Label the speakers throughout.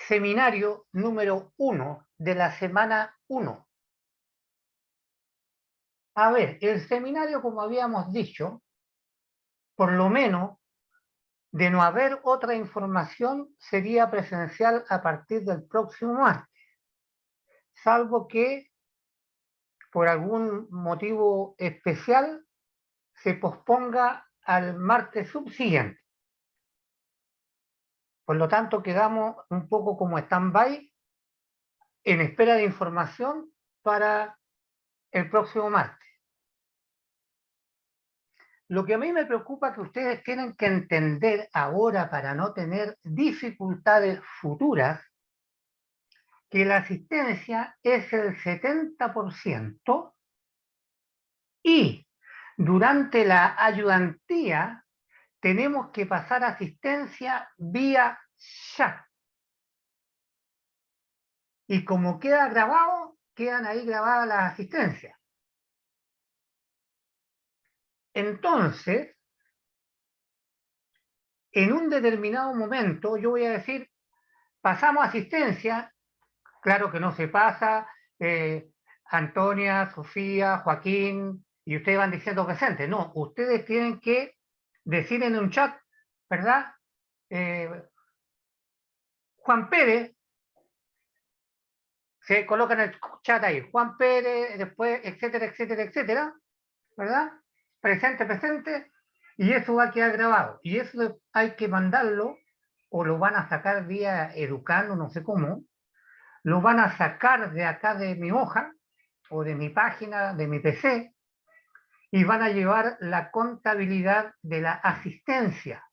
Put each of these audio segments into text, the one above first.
Speaker 1: seminario número 1 de la semana 1. A ver, el seminario, como habíamos dicho, por lo menos, de no haber otra información, sería presencial a partir del próximo martes, salvo que por algún motivo especial se posponga al martes subsiguiente. Por lo tanto, quedamos un poco como stand-by en espera de información para el próximo martes. Lo que a mí me preocupa es que ustedes tienen que entender ahora, para no tener dificultades futuras, que la asistencia es el 70% y durante la ayudantía tenemos que pasar asistencia vía chat. Y como queda grabado, quedan ahí grabadas las asistencias. Entonces, en un determinado momento, yo voy a decir, pasamos asistencia, claro que no se pasa, Antonia, Sofía, Joaquín, y ustedes van diciendo presente. No, ustedes tienen que decir en un chat, ¿verdad? Juan Pérez, se coloca en el chat ahí, Juan Pérez, después, etcétera, etcétera, etcétera, ¿verdad? Presente, presente, y eso va a quedar grabado. Y eso hay que mandarlo, o lo van a sacar vía Educando, no sé cómo, lo van a sacar de acá de mi hoja, o de mi página, de mi PC, y van a llevar la contabilidad de la asistencia.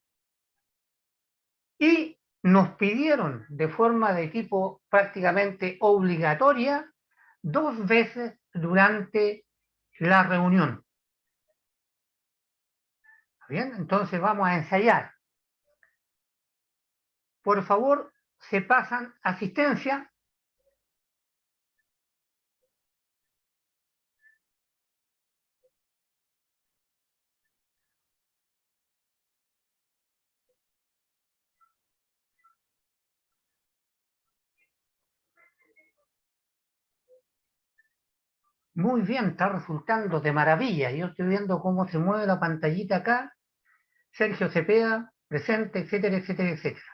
Speaker 1: Y nos pidieron de forma de tipo prácticamente obligatoria 2 veces durante la reunión. ¿Bien? Entonces vamos a ensayar. Por favor, se pasan asistencia. Muy bien, está resultando de maravilla. Yo estoy viendo cómo se mueve la pantallita acá. Sergio Cepeda, presente, etcétera, etcétera, etcétera.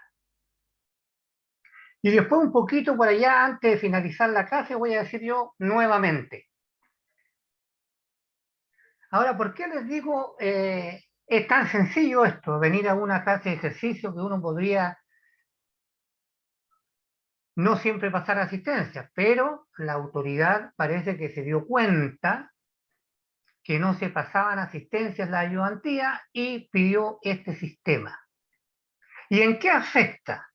Speaker 1: Y después un poquito por allá, antes de finalizar la clase, voy a decir yo nuevamente. Ahora, ¿por qué les digo, es tan sencillo esto, venir a una clase de ejercicio que uno podría no siempre pasar asistencia, pero la autoridad parece que se dio cuenta que no se pasaban asistencias la ayudantía y pidió este sistema. ¿Y en qué afecta?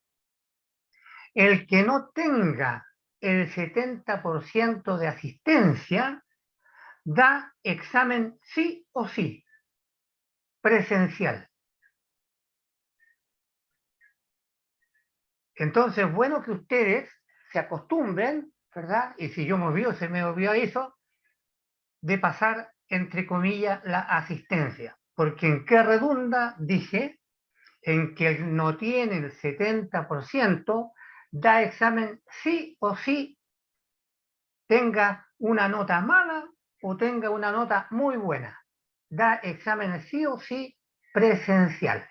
Speaker 1: El que no tenga el 70% de asistencia da examen sí o sí, presencial. Entonces, bueno que ustedes se acostumbren, ¿verdad? Y si yo me olvido, se me olvidó eso, de pasar, entre comillas, la asistencia. Porque en qué redunda, dije, en que no tiene el 70%, da examen sí o sí, tenga una nota mala o tenga una nota muy buena. Da exámenes sí o sí presencial.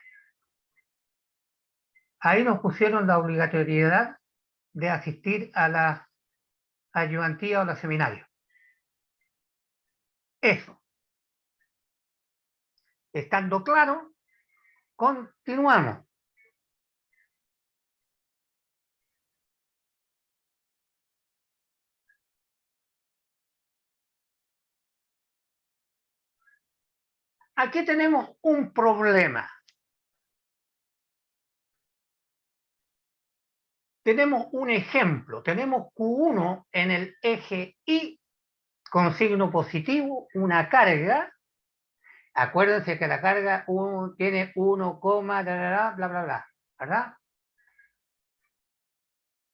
Speaker 1: Ahí nos pusieron la obligatoriedad de asistir a la ayudantía o la seminario. Eso. Estando claro, continuamos. Aquí tenemos un problema. Tenemos un ejemplo. Tenemos Q1 en el eje Y con signo positivo, una carga. Acuérdense que la carga tiene 1, bla, bla, bla, bla, ¿verdad?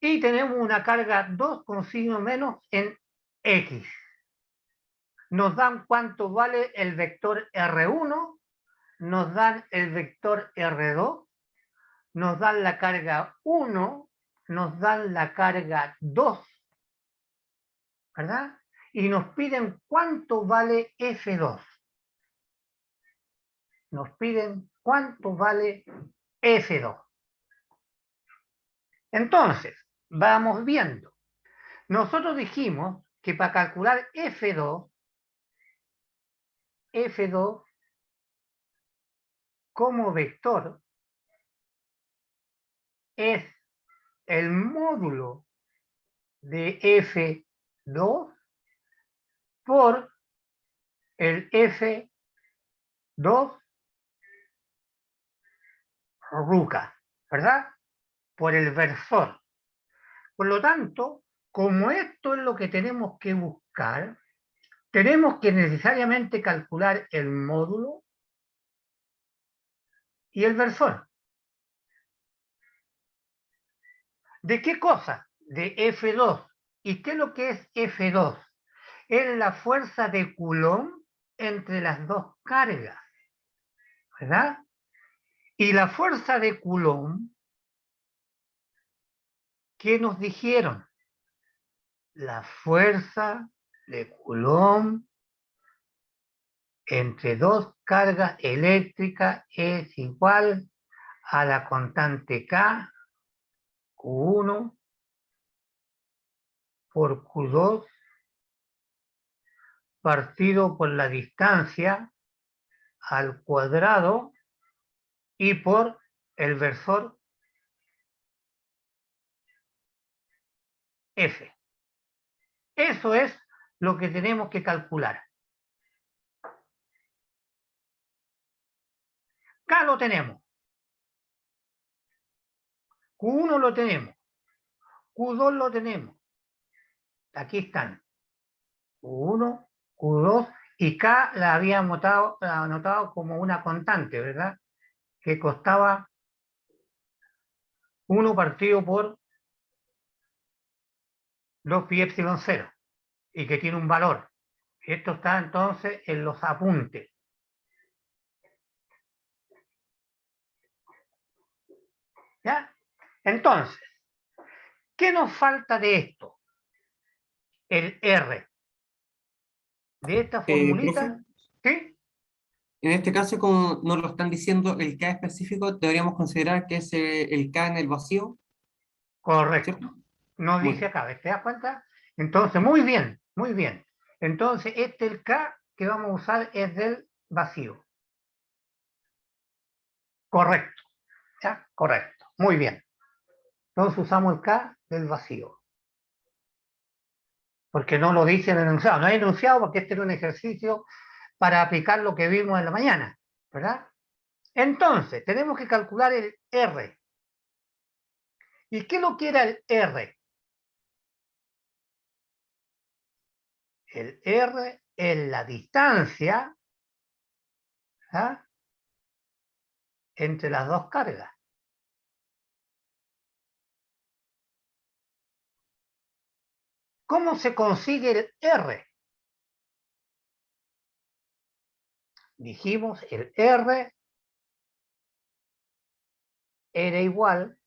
Speaker 1: Y tenemos una carga 2 con signo menos en X. Nos dan cuánto vale el vector R1, nos dan el vector R2, nos dan la carga 1, nos dan la carga 2, ¿verdad? Y nos piden cuánto vale F2. Nos piden cuánto vale F2. Entonces, vamos viendo. Nosotros dijimos que para calcular F2 como vector es el módulo de F2 por el F2 ruca, ¿verdad? Por el versor. Por lo tanto, como esto es lo que tenemos que buscar, tenemos que necesariamente calcular el módulo y el versor. ¿De qué cosa? De F2. ¿Y qué es lo que es F2? Es la fuerza de Coulomb entre las dos cargas, ¿verdad? Y la fuerza de Coulomb, ¿qué nos dijeron? La fuerza de Coulomb entre dos cargas eléctricas es igual a la constante K, Q1 por Q2 partido por la distancia al cuadrado y por el versor F. Eso es lo que tenemos que calcular. K lo tenemos. Q1 lo tenemos. Q2 lo tenemos. Aquí están. Q1, Q2 y K la había anotado como una constante, ¿verdad? Que costaba 1 partido por 2 pi epsilon 0 y que tiene un valor. Esto está entonces en los apuntes. ¿Ya? Entonces, ¿qué nos falta de esto? El R. De esta
Speaker 2: Profe,
Speaker 1: formulita, ¿sí?
Speaker 2: en este caso, como nos lo están diciendo el K específico, deberíamos considerar que es el K en el vacío,
Speaker 1: Correcto.
Speaker 2: ¿cierto?
Speaker 1: No dice
Speaker 2: Bueno,
Speaker 1: acá, ¿te das cuenta? Entonces, muy bien, muy bien. Entonces, el K que vamos a usar es del vacío. Correcto, ¿ya? Correcto. Muy bien. Entonces usamos el K del vacío. Porque no lo dice en el enunciado. No hay enunciado porque este era un ejercicio para aplicar lo que vimos en la mañana, ¿verdad? Entonces, tenemos que calcular el R. ¿Y qué es lo que era el R? El R es la distancia, ¿ah?, entre las dos cargas. ¿Cómo se consigue el R? Dijimos, el R era igual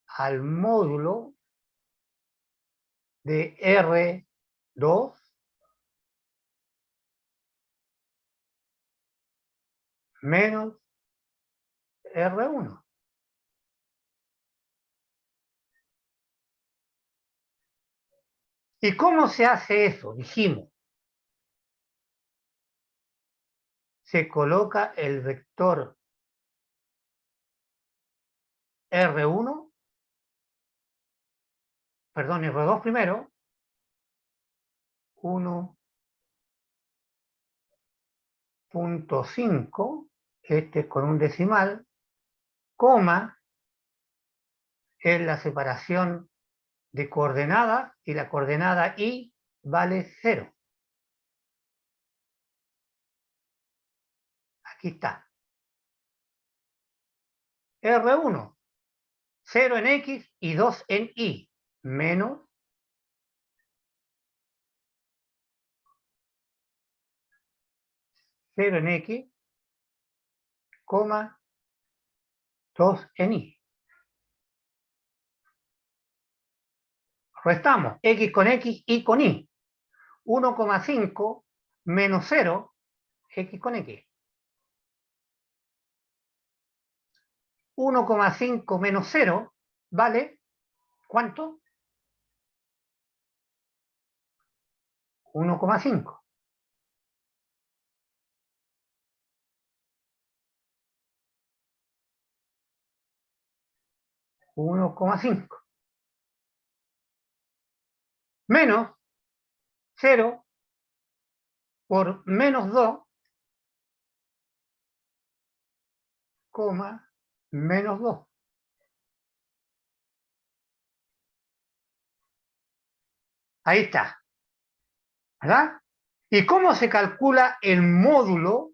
Speaker 1: al módulo de R2 menos R1. ¿Y cómo se hace eso? Dijimos, se coloca el vector R1, perdón, R2 primero, 1.5, este es con un decimal, coma, es la separación de coordenadas y la coordenada I vale 0. Aquí está. R1, 0 en X y 2 en Y, menos 0 en X, coma 2 en Y. Restamos x con x y con y. 1,5 menos 0, x con x. 1,5 menos 0 vale, ¿cuánto? 1,5. Menos 0 por menos 2, menos 2. Ahí está, ¿verdad? ¿Y cómo se calcula el módulo?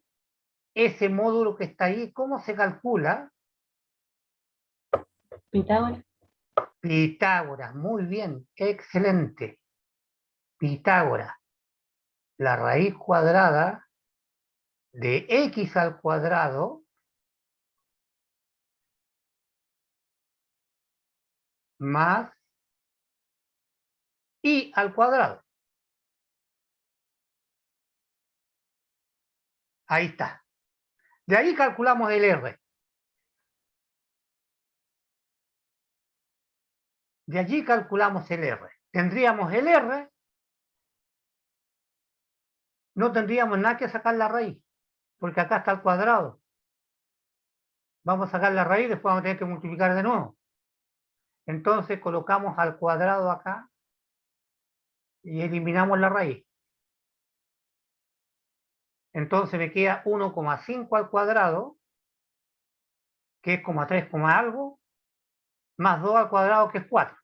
Speaker 1: Ese módulo que está ahí, ¿cómo se calcula?
Speaker 3: Pitágoras.
Speaker 1: Pitágoras, muy bien, excelente. Pitágoras, la raíz cuadrada de x al cuadrado más y al cuadrado. Ahí está. De ahí calculamos el R. De allí calculamos el R. Tendríamos el R, no tendríamos nada que sacar la raíz, porque acá está el cuadrado. Vamos a sacar la raíz, después vamos a tener que multiplicar de nuevo. Entonces colocamos al cuadrado acá y eliminamos la raíz. Entonces me queda 1,5 al cuadrado, que es 3, algo, más 2 al cuadrado, que es 4.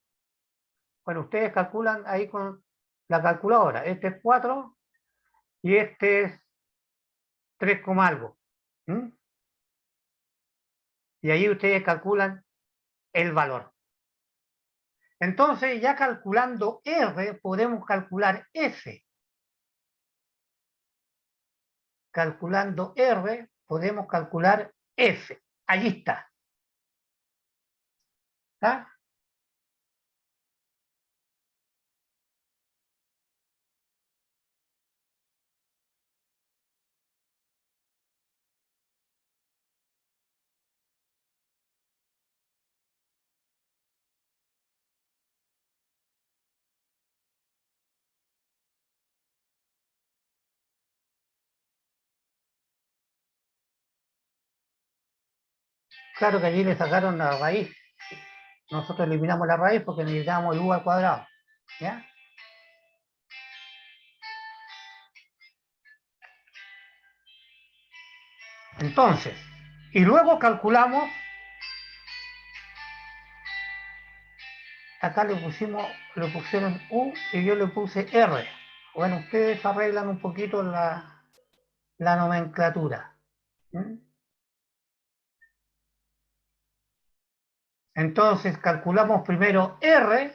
Speaker 1: Bueno, ustedes calculan ahí con la calculadora. Este es 4 y este es 3, algo. ¿Mm? Y ahí ustedes calculan el valor. Entonces, ya calculando R, podemos calcular F. Calculando R, podemos calcular F. Allí está. ¿Está? Claro que allí le sacaron la raíz. Nosotros eliminamos la raíz porque necesitamos el u al cuadrado. ¿Ya? Entonces, y luego calculamos, acá le pusieron u y yo le puse r. Bueno, ustedes arreglan un poquito la nomenclatura. ¿Mm? Entonces calculamos primero r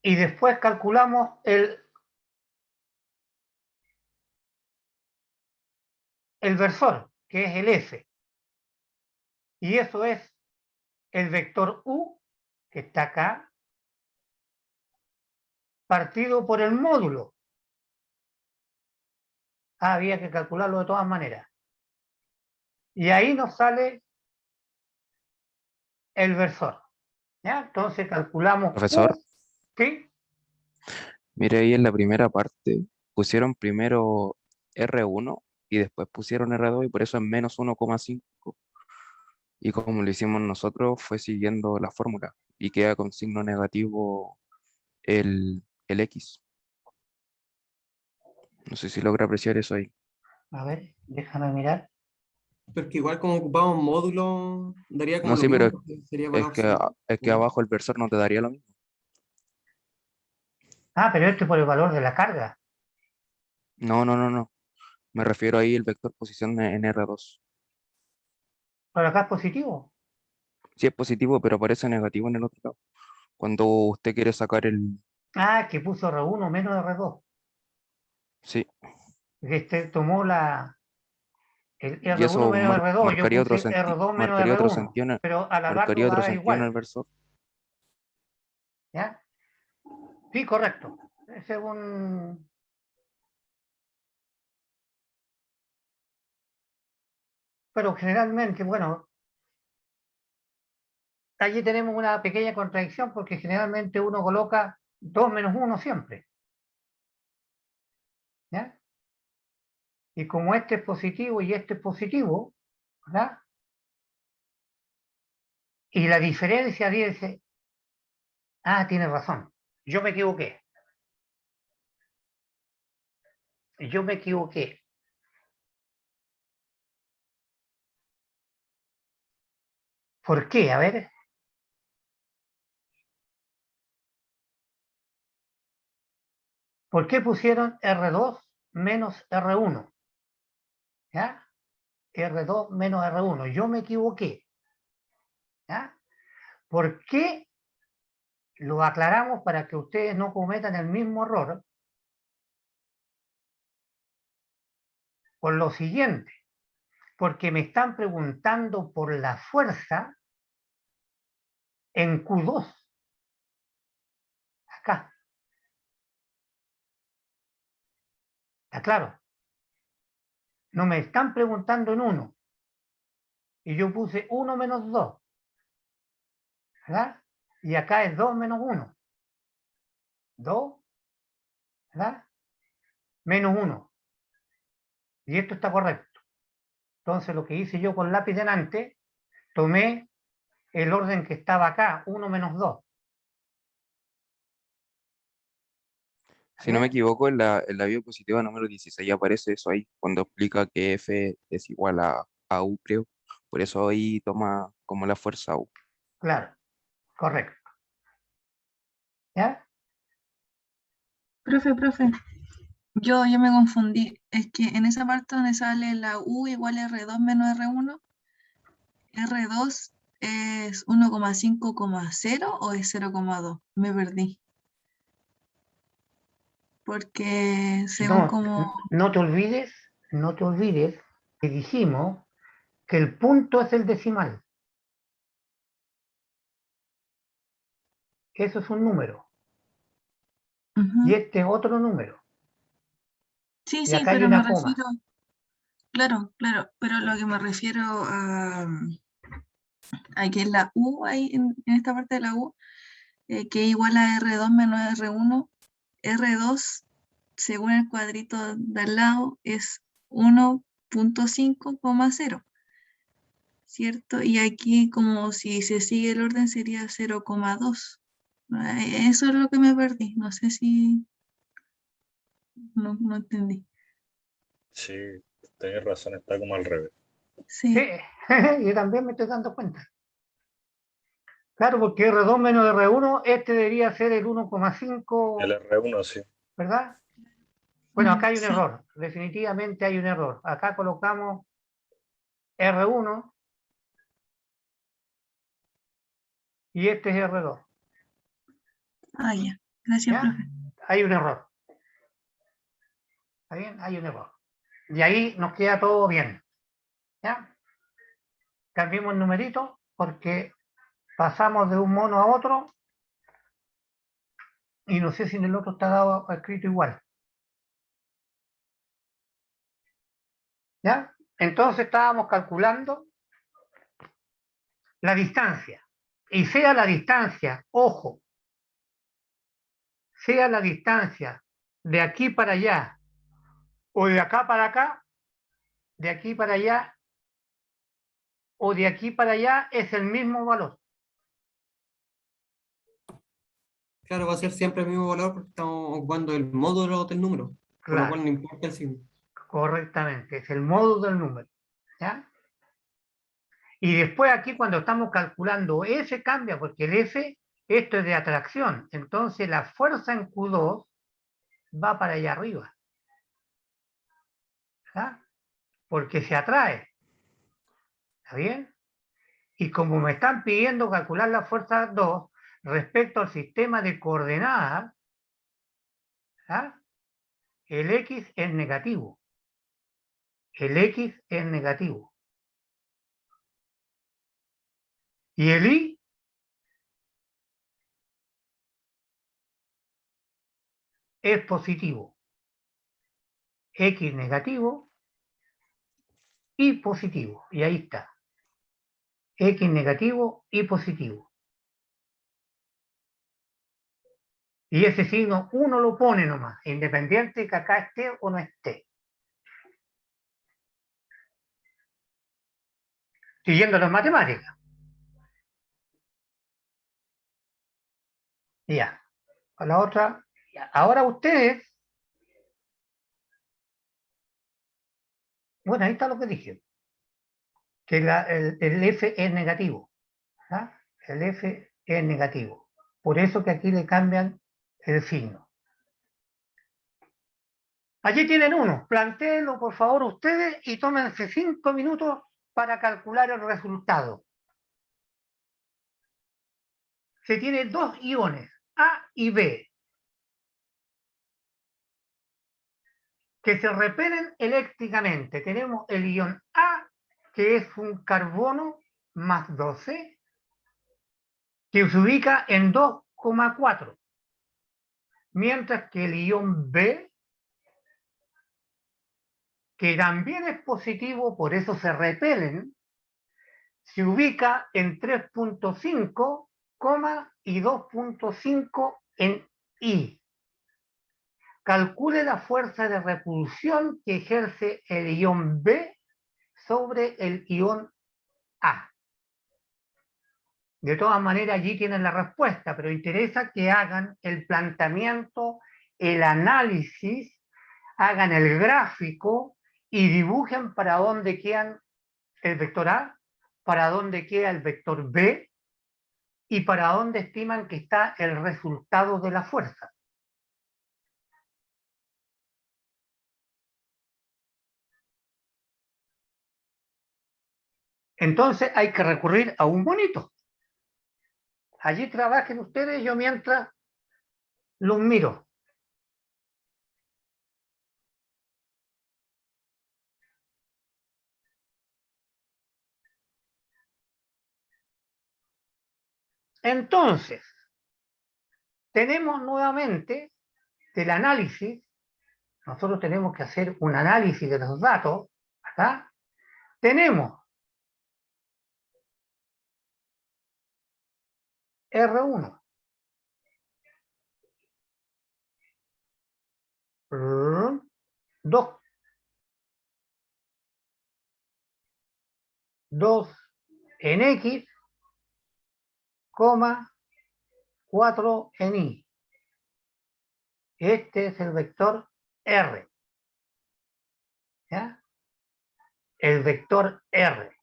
Speaker 1: y después calculamos el versor, que es el f. Y eso es el vector u, que está acá, partido por el módulo. Había que calcularlo de todas maneras. Y ahí nos sale el versor. ¿Ya? Entonces calculamos
Speaker 4: Profesor,
Speaker 1: u, ¿sí?
Speaker 4: mire ahí en la primera parte, pusieron primero R1 y después pusieron R2 y por eso es menos 1,5. Y como lo hicimos nosotros, fue siguiendo la fórmula y queda con signo negativo el X. No sé si logra apreciar eso ahí.
Speaker 1: A ver, déjame mirar.
Speaker 2: Porque igual como ocupamos módulo, daría como
Speaker 4: No,
Speaker 2: lo
Speaker 4: sí, pero
Speaker 2: mismo, porque sería
Speaker 4: es
Speaker 2: bajarse.
Speaker 4: que, es que abajo el versor no te daría lo mismo.
Speaker 1: Ah, pero esto es por el valor de la carga.
Speaker 4: No, no, no, no. Me refiero ahí el vector posición en R2.
Speaker 1: Pero acá es positivo.
Speaker 4: Sí es positivo, pero aparece negativo en el otro lado. Cuando usted quiere sacar el...
Speaker 1: Ah, que puso R1 menos R2.
Speaker 4: Sí,
Speaker 1: Tomó la... El
Speaker 4: Y
Speaker 1: R1
Speaker 4: eso
Speaker 1: menos R2, yo
Speaker 4: marcaría
Speaker 1: puse R2 menos
Speaker 4: marcaría otro
Speaker 1: R1,
Speaker 4: sentido
Speaker 1: pero a la larga
Speaker 4: marcaría
Speaker 1: va a
Speaker 4: otro
Speaker 1: dar
Speaker 4: sentido en el
Speaker 1: igual.
Speaker 4: versor.
Speaker 1: ¿Ya? Sí, correcto. Ese es un... Pero generalmente, bueno, allí tenemos una pequeña contradicción porque generalmente uno coloca 2 menos 1 siempre. ¿Ya? Y como este es positivo y este es positivo, ¿verdad? Y la diferencia dice, ah, tiene razón, yo me equivoqué. Yo me equivoqué. ¿Por qué? A ver. ¿Por qué pusieron R2 menos R1? ¿Ya? R2 menos R1. Yo me equivoqué. ¿Ya? ¿Por qué? Lo aclaramos para que ustedes no cometan el mismo error. Por lo siguiente, porque me están preguntando por la fuerza en Q2. Acá. ¿Está claro? No me están preguntando en 1. Y yo puse 1 menos 2. ¿Verdad? Y acá es 2 menos 1. 2, ¿verdad? Menos 1. Y esto está correcto. Entonces lo que hice yo con lápiz delante, tomé el orden que estaba acá, 1 menos 2.
Speaker 4: Si no me equivoco, en la diapositiva número 16 aparece eso ahí, cuando explica que F es igual a U, creo. Por eso ahí toma como la fuerza U.
Speaker 1: Claro, correcto. ¿Ya?
Speaker 3: Profe, yo me confundí. Es que en esa parte donde sale la U igual a R2 menos R1, R2 es 1,5,0 o es 0,2. Me perdí. Porque según
Speaker 1: No,
Speaker 3: como...
Speaker 1: no te olvides que dijimos que el punto es el decimal. Eso es un número. Y
Speaker 3: Ujú.
Speaker 1: este es otro número.
Speaker 3: Sí,
Speaker 1: Y
Speaker 3: sí,
Speaker 1: acá hay
Speaker 3: pero me
Speaker 1: una coma.
Speaker 3: refiero... Claro, pero lo que me refiero a que la U, ahí en esta parte de la U, que es igual a R2 menos R1, R2, según el cuadrito de al lado, es 1,5,0, ¿cierto? Y aquí, como si se sigue el orden, sería 0,2. Eso es lo que me perdí. No sé si no entendí.
Speaker 5: Sí, tenés razón, está como al revés.
Speaker 1: Sí,
Speaker 3: Sí.
Speaker 1: yo también me estoy dando cuenta. Claro, porque R2 menos R1, este debería ser el 1,5,
Speaker 5: El R1 sí.
Speaker 1: ¿verdad? Bueno, acá hay un
Speaker 3: Sí.
Speaker 1: error. Definitivamente hay un error. Acá colocamos R1 y este es R2.
Speaker 3: Ah, ya. Gracias,
Speaker 1: ¿Ya?
Speaker 3: profe.
Speaker 1: Hay un error. ¿Está bien? Hay un error. Y ahí nos queda todo bien. ¿Ya? Cambiemos el numerito porque pasamos de un mono a otro y no sé si en el otro está dado escrito igual. ¿Ya? Entonces estábamos calculando la distancia. Y sea la distancia, ojo, sea la distancia de aquí para allá o de acá para acá, de aquí para allá o de aquí para allá, es el mismo valor.
Speaker 2: Claro, va a ser siempre el mismo valor porque estamos ocupando el módulo del número, por lo
Speaker 1: Claro,
Speaker 2: cual no importa el signo.
Speaker 1: correctamente, es el módulo del número. ¿Ya? Y después aquí cuando estamos calculando F cambia, porque el F, esto es de atracción, entonces la fuerza en Q2 va para allá arriba. ¿Ya? Porque se atrae. ¿Está bien? Y como me están pidiendo calcular la fuerza 2 respecto al sistema de coordenadas, ¿ah? El X es negativo. el X es negativo. Y el Y es positivo. X negativo, Y positivo. Y ahí está. X negativo, Y positivo. Y ese signo uno lo pone nomás, independiente de que acá esté o no esté. Siguiendo las matemáticas. Ya. A la otra. Ya. Ahora ustedes. Bueno, ahí está lo que dije. Que el F es negativo. ¿Ah? El F es negativo. Por eso que aquí le cambian el signo. Allí tienen uno. Plantéenlo por favor ustedes y tómense 5 minutos para calcular el resultado. Se tiene dos iones, A y B, que se repelen eléctricamente. Tenemos el ion A, que es un carbono más 12, que se ubica en 2,4. Mientras que el ion B, que también es positivo, por eso se repelen, se ubica en 3,5, y 2,5 en I. Calcule la fuerza de repulsión que ejerce el ion B sobre el ion A. De todas maneras, allí tienen la respuesta, pero interesa que hagan el planteamiento, el análisis, hagan el gráfico y dibujen para dónde quedan el vector A, para dónde queda el vector B y para dónde estiman que está el resultado de la fuerza. Entonces hay que recurrir a un monito. Allí trabajen ustedes, yo mientras los miro. Entonces, tenemos nuevamente del análisis, nosotros tenemos que hacer un análisis de los datos, acá, tenemos R1, dos en X, 4 en Y. Este es el vector R. ¿Ya? El vector R.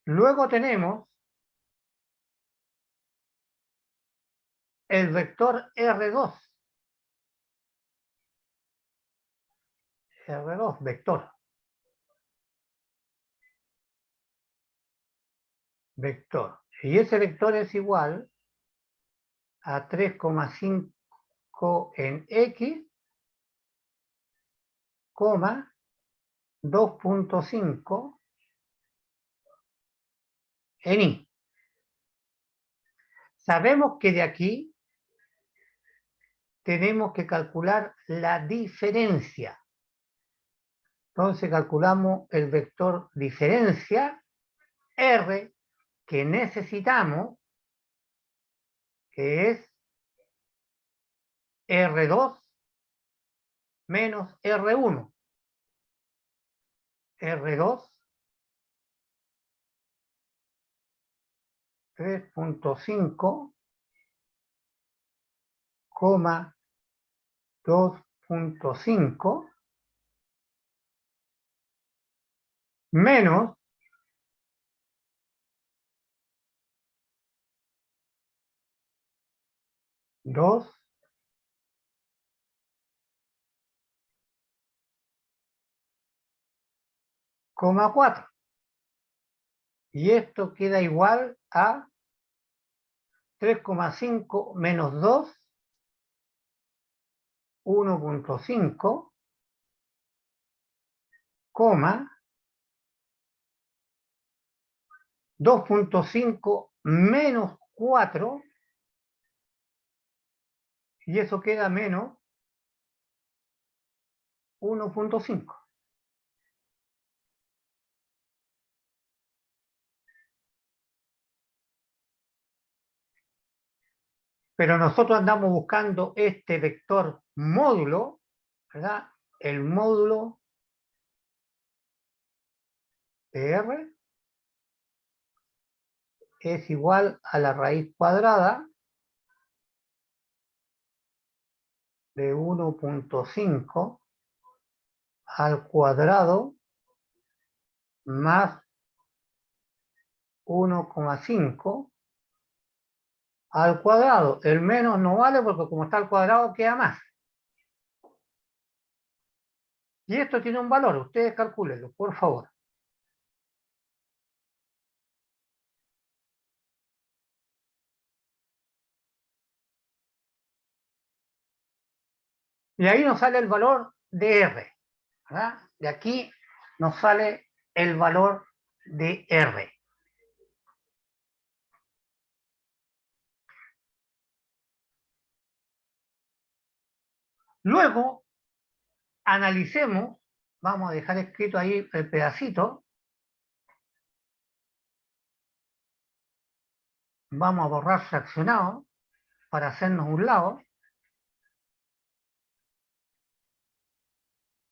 Speaker 1: Luego tenemos el vector R2. R2, vector. Vector. Y ese vector es igual a 3,5 en X, 2,5 en Y. Sabemos que de aquí tenemos que calcular la diferencia. Entonces calculamos el vector diferencia R que necesitamos, que es R2 menos R1. R2 3,5, 2,5 menos 2,4. Y esto queda igual a 3,5 menos 2 1.5, coma 2.5 menos 4, y eso queda menos 1.5. Pero nosotros andamos buscando este vector módulo, ¿verdad? El módulo de R es igual a la raíz cuadrada de 1.5 al cuadrado más 1,5 al cuadrado. El menos no vale porque como está al cuadrado queda más. Y esto tiene un valor, ustedes calcúlenlo, por favor. Y ahí nos sale el valor de R, ¿verdad? De aquí nos sale el valor de R. Luego, analicemos, vamos a dejar escrito ahí el pedacito, vamos a borrar fraccionado para hacernos un lado,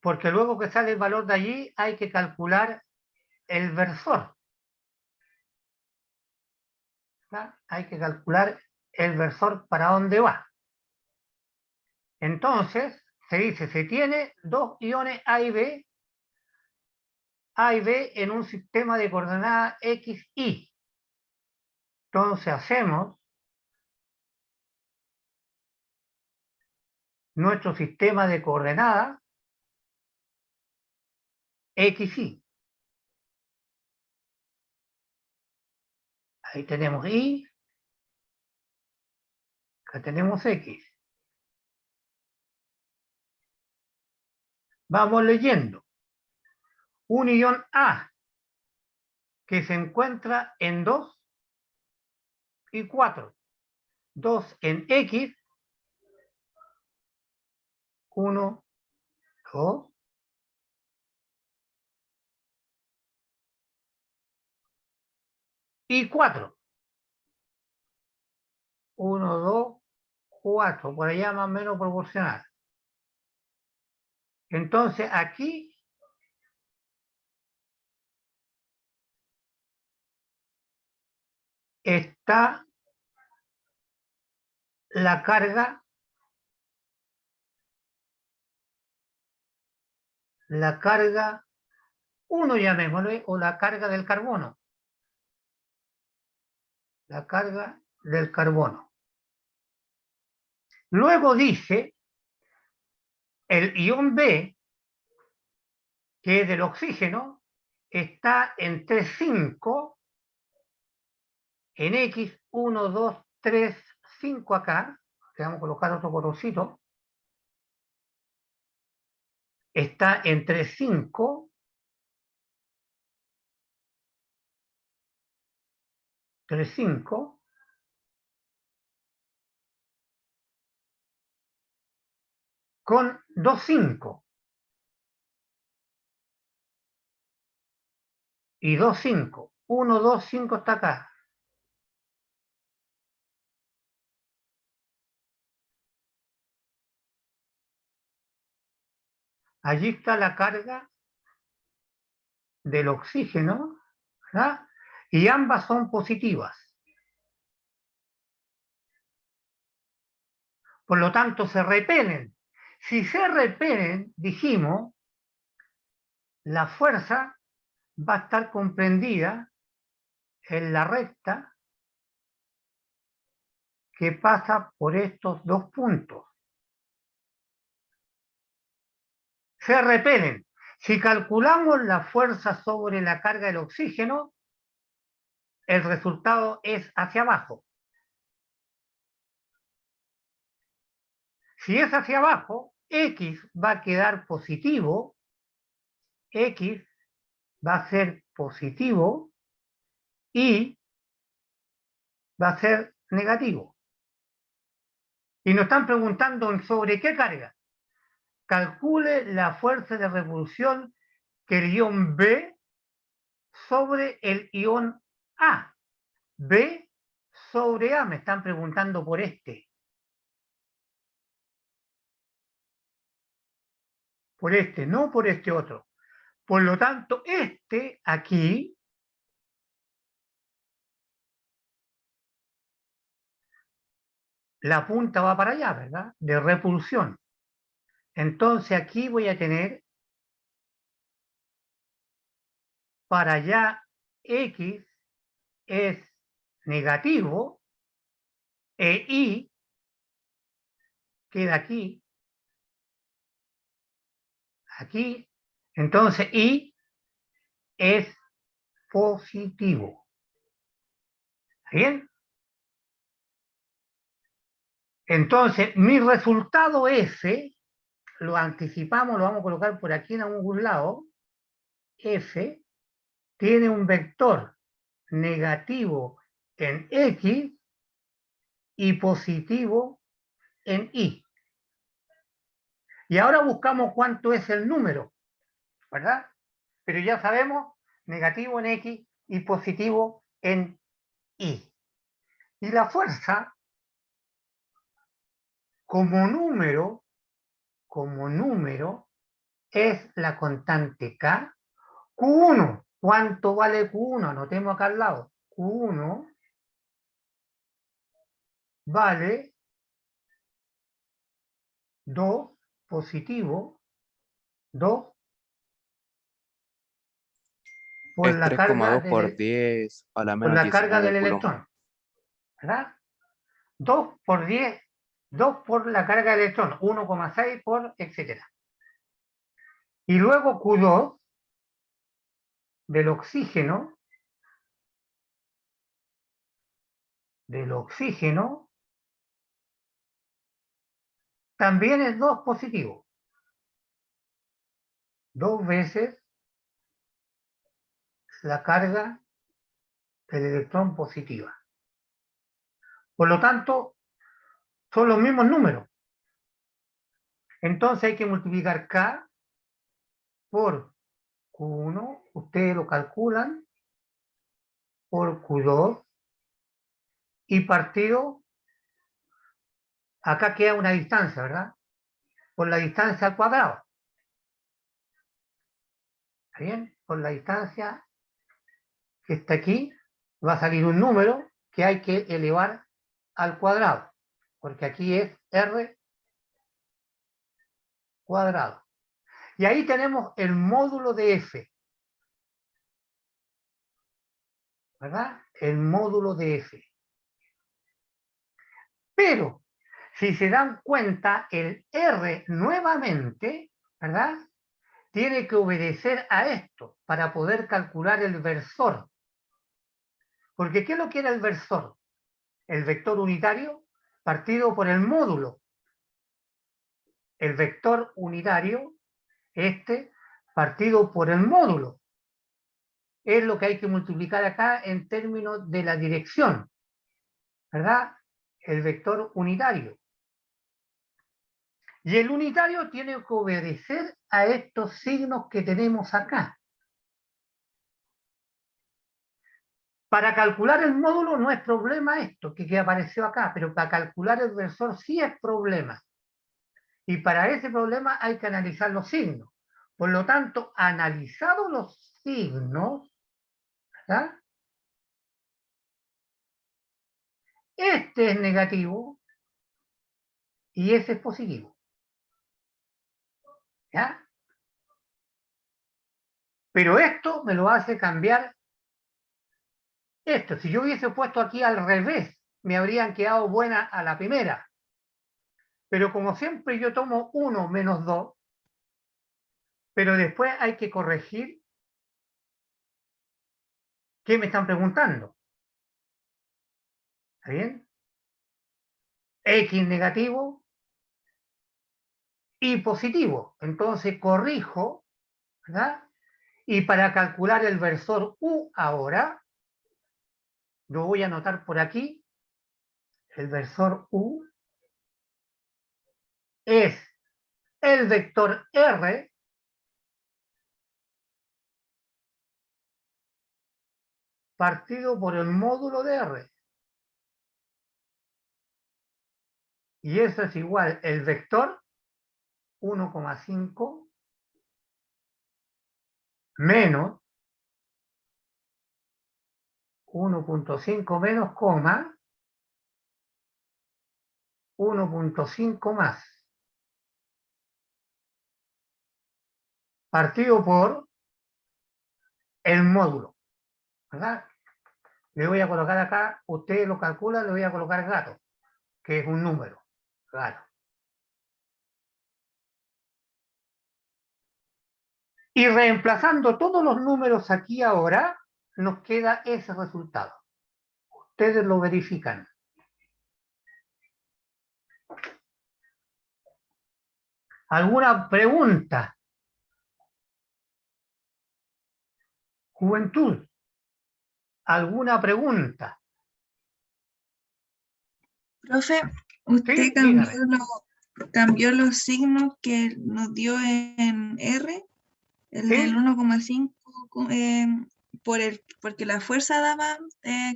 Speaker 1: porque luego que sale el valor de allí hay que calcular el versor. ¿Verdad? Hay que calcular el versor para dónde va. Entonces, se dice, se tiene dos iones A y B en un sistema de coordenadas X, Y. Entonces hacemos nuestro sistema de coordenadas X, Y. Ahí tenemos Y, acá tenemos X. Vamos leyendo. Un ion A que se encuentra en 2 y 4. 2 en X, 1, 2, y 4. 1, 2, 4. Por allá más o menos proporcional. Entonces aquí está la carga la carga 1, llamémosle, o la carga del carbono. La carga del carbono. Luego dice el ion B, que es del oxígeno, está en 3,5 en X, 1, 2, 3, 5 acá. Le vamos a colocar otro colorcito. Está en 3,5. 3,5. Con 2,5. Y 2,5. 1, 2, 5 está acá. Allí está la carga del oxígeno, ¿verdad? Y ambas son positivas. Por lo tanto, se repelen. Si se repelen, dijimos, la fuerza va a estar comprendida en la recta que pasa por estos dos puntos. Se repelen. Si calculamos la fuerza sobre la carga del oxígeno, el resultado es hacia abajo. Si es hacia abajo, X va a quedar positivo, X va a ser positivo y va a ser negativo. Y nos están preguntando sobre qué carga. Calcule la fuerza de repulsión que el ion B sobre el ion A. B sobre A, me están preguntando por este. Por este, no por este otro. Por lo tanto, este aquí la punta va para allá, ¿verdad? De repulsión. Entonces aquí voy a tener para allá X es negativo e Y queda aquí, aquí. Entonces Y es positivo. ¿Bien? Entonces mi resultado F, lo anticipamos, lo vamos a colocar por aquí en algún lado, F tiene un vector negativo en X y positivo en Y. Y ahora buscamos cuánto es el número, ¿verdad? Pero ya sabemos, negativo en X y positivo en Y. Y la fuerza, como número, es la constante K. Q1, ¿cuánto vale Q1? Anotemos acá al lado. Q1 vale 2 positivo, 2 por
Speaker 4: Es
Speaker 1: la
Speaker 4: tres coma
Speaker 1: carga
Speaker 4: dos por
Speaker 1: del,
Speaker 4: 10 a la
Speaker 1: por
Speaker 4: menos
Speaker 1: la carga
Speaker 4: 19
Speaker 1: del
Speaker 4: coulombs.
Speaker 1: electrón, ¿verdad? 2 por 10, 2 por la carga del electrón, 1,6 por, etcétera. Y luego Q2 del oxígeno, también es 2 positivo. 2 veces la carga del electrón positiva. Por lo tanto, son los mismos números. Entonces hay que multiplicar K por Q1, ustedes lo calculan, por Q2, y partido, acá queda una distancia, ¿verdad? Por la distancia al cuadrado. ¿Está bien? Por la distancia que está aquí, va a salir un número que hay que elevar al cuadrado, porque aquí es R cuadrado. Y ahí tenemos el módulo de F, ¿verdad? El módulo de F. Pero, si se dan cuenta, el R nuevamente, ¿verdad? Tiene que obedecer a esto para poder calcular el versor. Porque ¿qué es lo que era el versor? El vector unitario partido por el módulo. El vector unitario, partido por el módulo. Es lo que hay que multiplicar acá en términos de la dirección, ¿verdad? El vector unitario. Y el unitario tiene que obedecer a estos signos que tenemos acá. Para calcular el módulo no es problema esto que apareció acá, pero para calcular el versor sí es problema. Y para ese problema hay que analizar los signos. Por lo tanto, analizados los signos, ¿verdad? Este es negativo y ese es positivo. ¿Ya? Pero esto me lo hace cambiar esto. Si yo hubiese puesto aquí al revés, me habrían quedado buenas a la primera. Pero como siempre yo tomo 1 menos 2, pero después hay que corregir qué me están preguntando. ¿Está bien? X negativo, y positivo. Entonces corrijo, ¿verdad? Y para calcular el versor U ahora, lo voy a anotar por aquí. El versor U es el vector R partido por el módulo de R. Y eso es igual el vector 1,5 menos 1,5 menos coma 1,5 más. Partido por el módulo, ¿verdad? Le voy a colocar acá, usted lo calcula, le voy a colocar gato, que es un número, claro. Y reemplazando todos los números aquí ahora, nos queda ese resultado. Ustedes lo verifican. ¿Alguna pregunta? Juventud, ¿alguna pregunta?
Speaker 3: Profe, usted
Speaker 1: Sí,
Speaker 3: cambió,
Speaker 1: dígame.
Speaker 3: cambió los signos que nos dio en R, el
Speaker 1: ¿Sí?
Speaker 3: del 1,5, porque la fuerza daba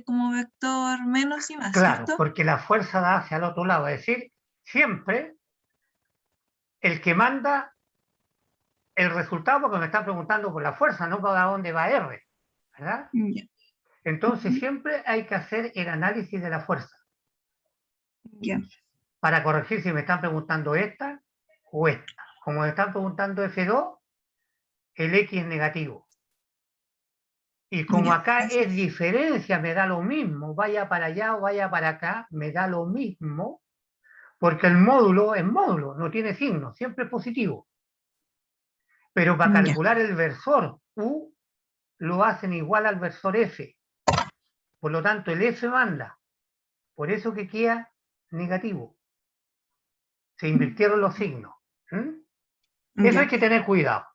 Speaker 3: como vector menos y más,
Speaker 1: Claro,
Speaker 3: ¿cierto?
Speaker 1: porque la fuerza da hacia el otro lado. Es decir, siempre el que manda el resultado, porque me están preguntando por la fuerza, no para dónde va R, ¿verdad?
Speaker 3: Ya,
Speaker 1: Entonces
Speaker 3: ujú,
Speaker 1: siempre hay que hacer el análisis de la fuerza
Speaker 3: ya,
Speaker 1: para corregir si me están preguntando esta o esta. Como me están preguntando F2, el X es negativo. Y como
Speaker 3: ya,
Speaker 1: acá es
Speaker 3: gracias.
Speaker 1: diferencia, me da lo mismo, vaya para allá o vaya para acá, me da lo mismo, porque el módulo es módulo, no tiene signo, siempre es positivo. Pero para
Speaker 3: Ya,
Speaker 1: calcular el versor U, lo hacen igual al versor F. Por lo tanto, el F manda. Por eso que queda negativo. Se invirtieron los signos. ¿Mm? Eso hay
Speaker 3: ya,
Speaker 1: que tener cuidado.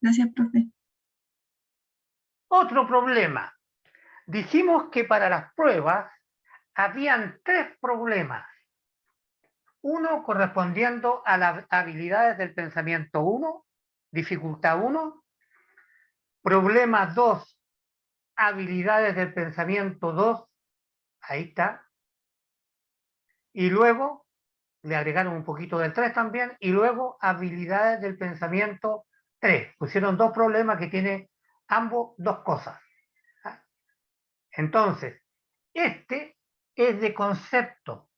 Speaker 3: gracias, profe.
Speaker 1: Otro problema. Dijimos que para las pruebas habían 3 problemas. Uno correspondiendo a las habilidades del pensamiento 1, dificultad 1. Problema 2, habilidades del pensamiento 2, ahí está. Y luego le agregaron un poquito del 3 también, y luego habilidades del pensamiento 3. Pusieron 2 problemas que tienen ambos 2 cosas. Entonces, este es de concepto.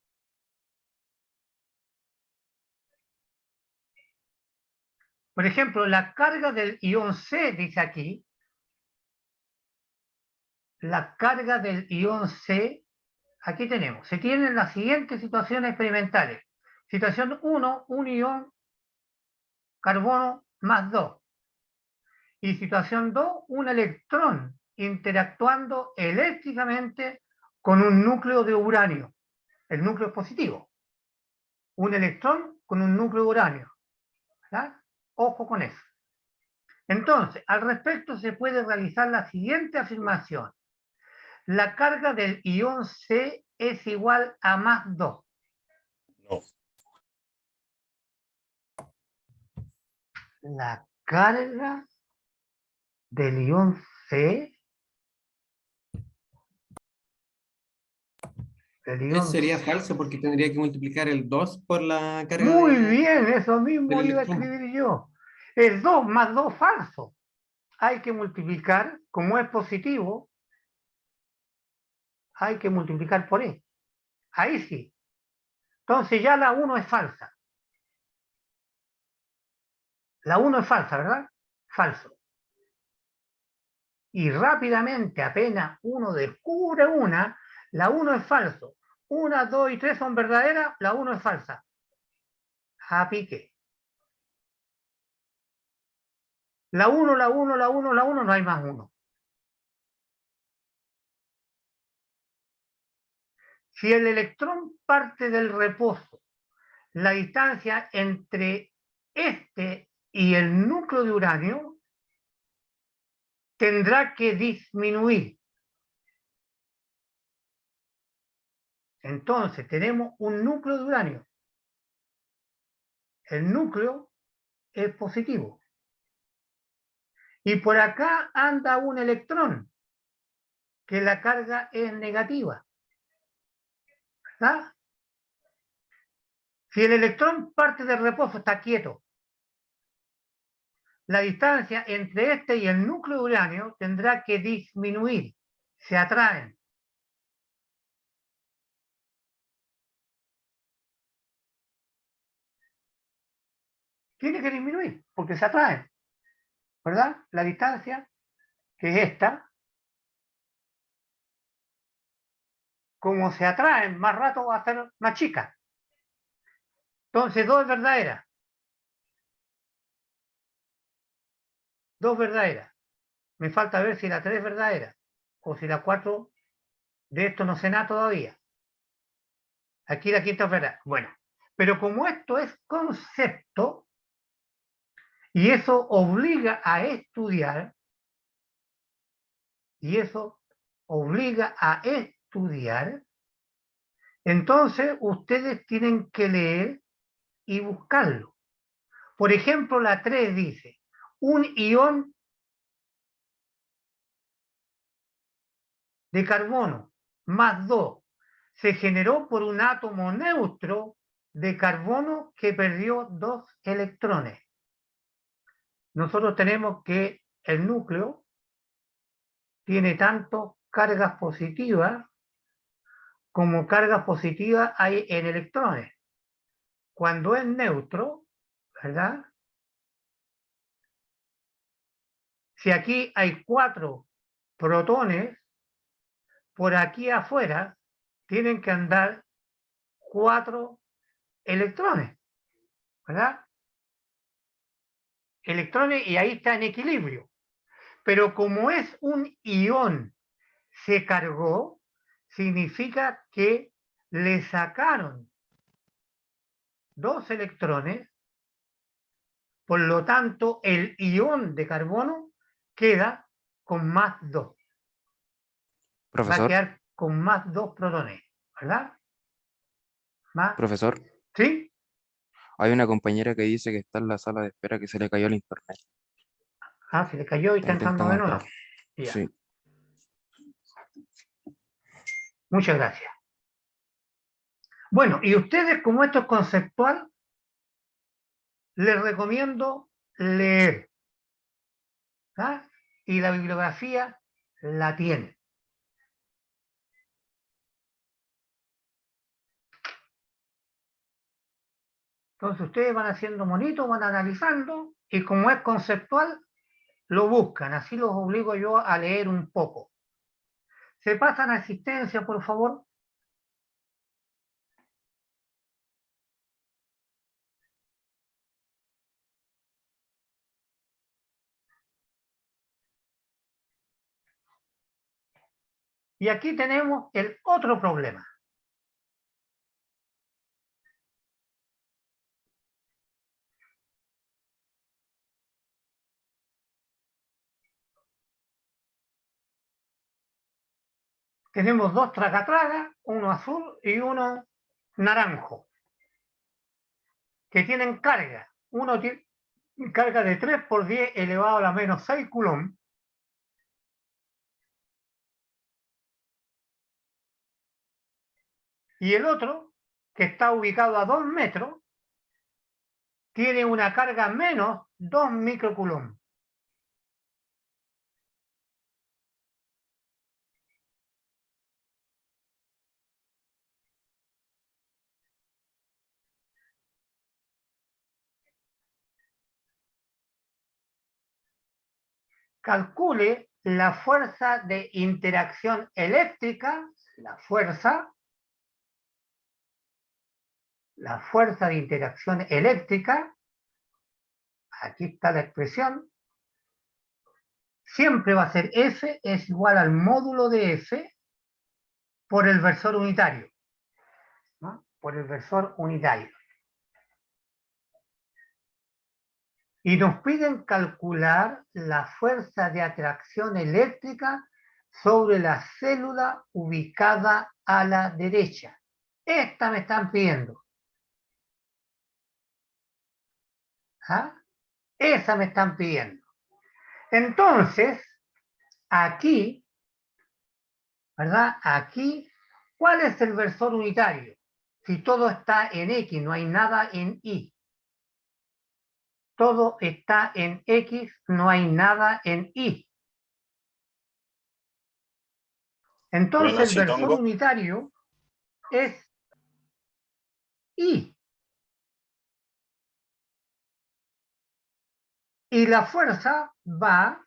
Speaker 1: Por ejemplo, la carga del ion C, dice aquí, la carga del ion C, aquí tenemos, se tienen las siguientes situaciones experimentales. Situación 1, un ion carbono más 2. Y situación 2, un electrón interactuando eléctricamente con un núcleo de uranio. El núcleo es positivo. Un electrón con un núcleo de uranio. ¿Verdad? Ojo con eso. Entonces, al respecto se puede realizar la siguiente afirmación. La carga del ion C es igual a más 2.
Speaker 5: No,
Speaker 1: La carga del ion C, el
Speaker 2: Eso
Speaker 1: ion
Speaker 2: sería
Speaker 1: C.
Speaker 2: falso porque tendría que multiplicar el 2 por la carga
Speaker 1: Muy bien, eso
Speaker 2: del
Speaker 1: mismo iba a
Speaker 2: electrón.
Speaker 1: escribir yo. Es 2 más 2 falso. Hay que multiplicar, como es positivo, hay que multiplicar por E. Ahí sí. Entonces ya la 1 es falsa. La 1 es falsa, ¿verdad? Falso. Y rápidamente, apenas uno descubre una, la 1 es falso. 1, 2 y 3 son verdaderas, la 1 es falsa. A pique. La 1, la 1, la 1, la 1, no hay más 1. Si el electrón parte del reposo, la distancia entre este y el núcleo de uranio tendrá que disminuir. Entonces tenemos un núcleo de uranio. El núcleo es positivo. Y por acá anda un electrón, que la carga es negativa. ¿Verdad? Si el electrón parte del reposo, está quieto, la distancia entre este y el núcleo de uranio tendrá que disminuir. Se atraen. Tiene que disminuir, porque se atraen. ¿Verdad? La distancia, que es esta, como se atraen, más rato va a ser más chica. Entonces, 2 es verdadera. 2 verdaderas. Me falta ver si la 3 es verdadera. O si la 4, de esto no sé nada todavía. Aquí la quinta es verdad. Bueno, pero como esto es concepto, y eso obliga a estudiar, entonces ustedes tienen que leer y buscarlo. Por ejemplo, la 3 dice, un ión de carbono más 2 se generó por un átomo neutro de carbono que perdió 2 electrones. Nosotros tenemos que el núcleo tiene tanto cargas positivas como cargas positivas hay en electrones. Cuando es neutro, ¿verdad? Si aquí hay 4 protones, por aquí afuera tienen que andar 4 electrones, ¿verdad? Electrones, y ahí está en equilibrio. Pero como es un ión, se cargó, significa que le sacaron 2 electrones, por lo tanto el ión de carbono queda con más 2. Va a
Speaker 4: Profesor,
Speaker 1: quedar con más 2 protones, ¿verdad? ¿Más?
Speaker 4: profesor,
Speaker 1: ¿Sí?
Speaker 4: hay una compañera que dice que está en la sala de espera que se le cayó el internet.
Speaker 1: Ah, se le cayó y está
Speaker 4: Está
Speaker 1: entrando de
Speaker 4: intentando
Speaker 1: nuevo.
Speaker 4: entrar.
Speaker 1: Ya.
Speaker 4: Sí.
Speaker 1: Muchas gracias. Bueno, y ustedes, como esto es conceptual, les recomiendo leer. ¿Ah? Y la bibliografía la tienen. Entonces ustedes van haciendo monito, van analizando, y como es conceptual, lo buscan. Así los obligo yo a leer un poco. ¿Se pasan a asistencia, por favor? Y aquí tenemos el otro problema. Tenemos 2 traga-traga, uno azul y uno naranjo, que tienen carga. Uno tiene carga de 3 por 10 elevado a la menos 6 coulomb. Y el otro, que está ubicado a 2 metros, tiene una carga menos 2 microcoulomb. Calcule la fuerza de interacción eléctrica, la fuerza de interacción eléctrica, aquí está la expresión, siempre va a ser F es igual al módulo de F por el versor unitario, ¿no? Por el versor unitario. Y nos piden calcular la fuerza de atracción eléctrica sobre la célula ubicada a la derecha. Esta me están pidiendo. ¿Ah? Esa me están pidiendo. Entonces, aquí, ¿verdad? Aquí, ¿cuál es el versor unitario? Si todo está en X, no hay nada en Y. Todo está en X, no hay nada en Y. Entonces
Speaker 5: Bueno,
Speaker 1: el
Speaker 5: si
Speaker 1: versor
Speaker 5: tengo,
Speaker 1: unitario es Y. Y la fuerza va,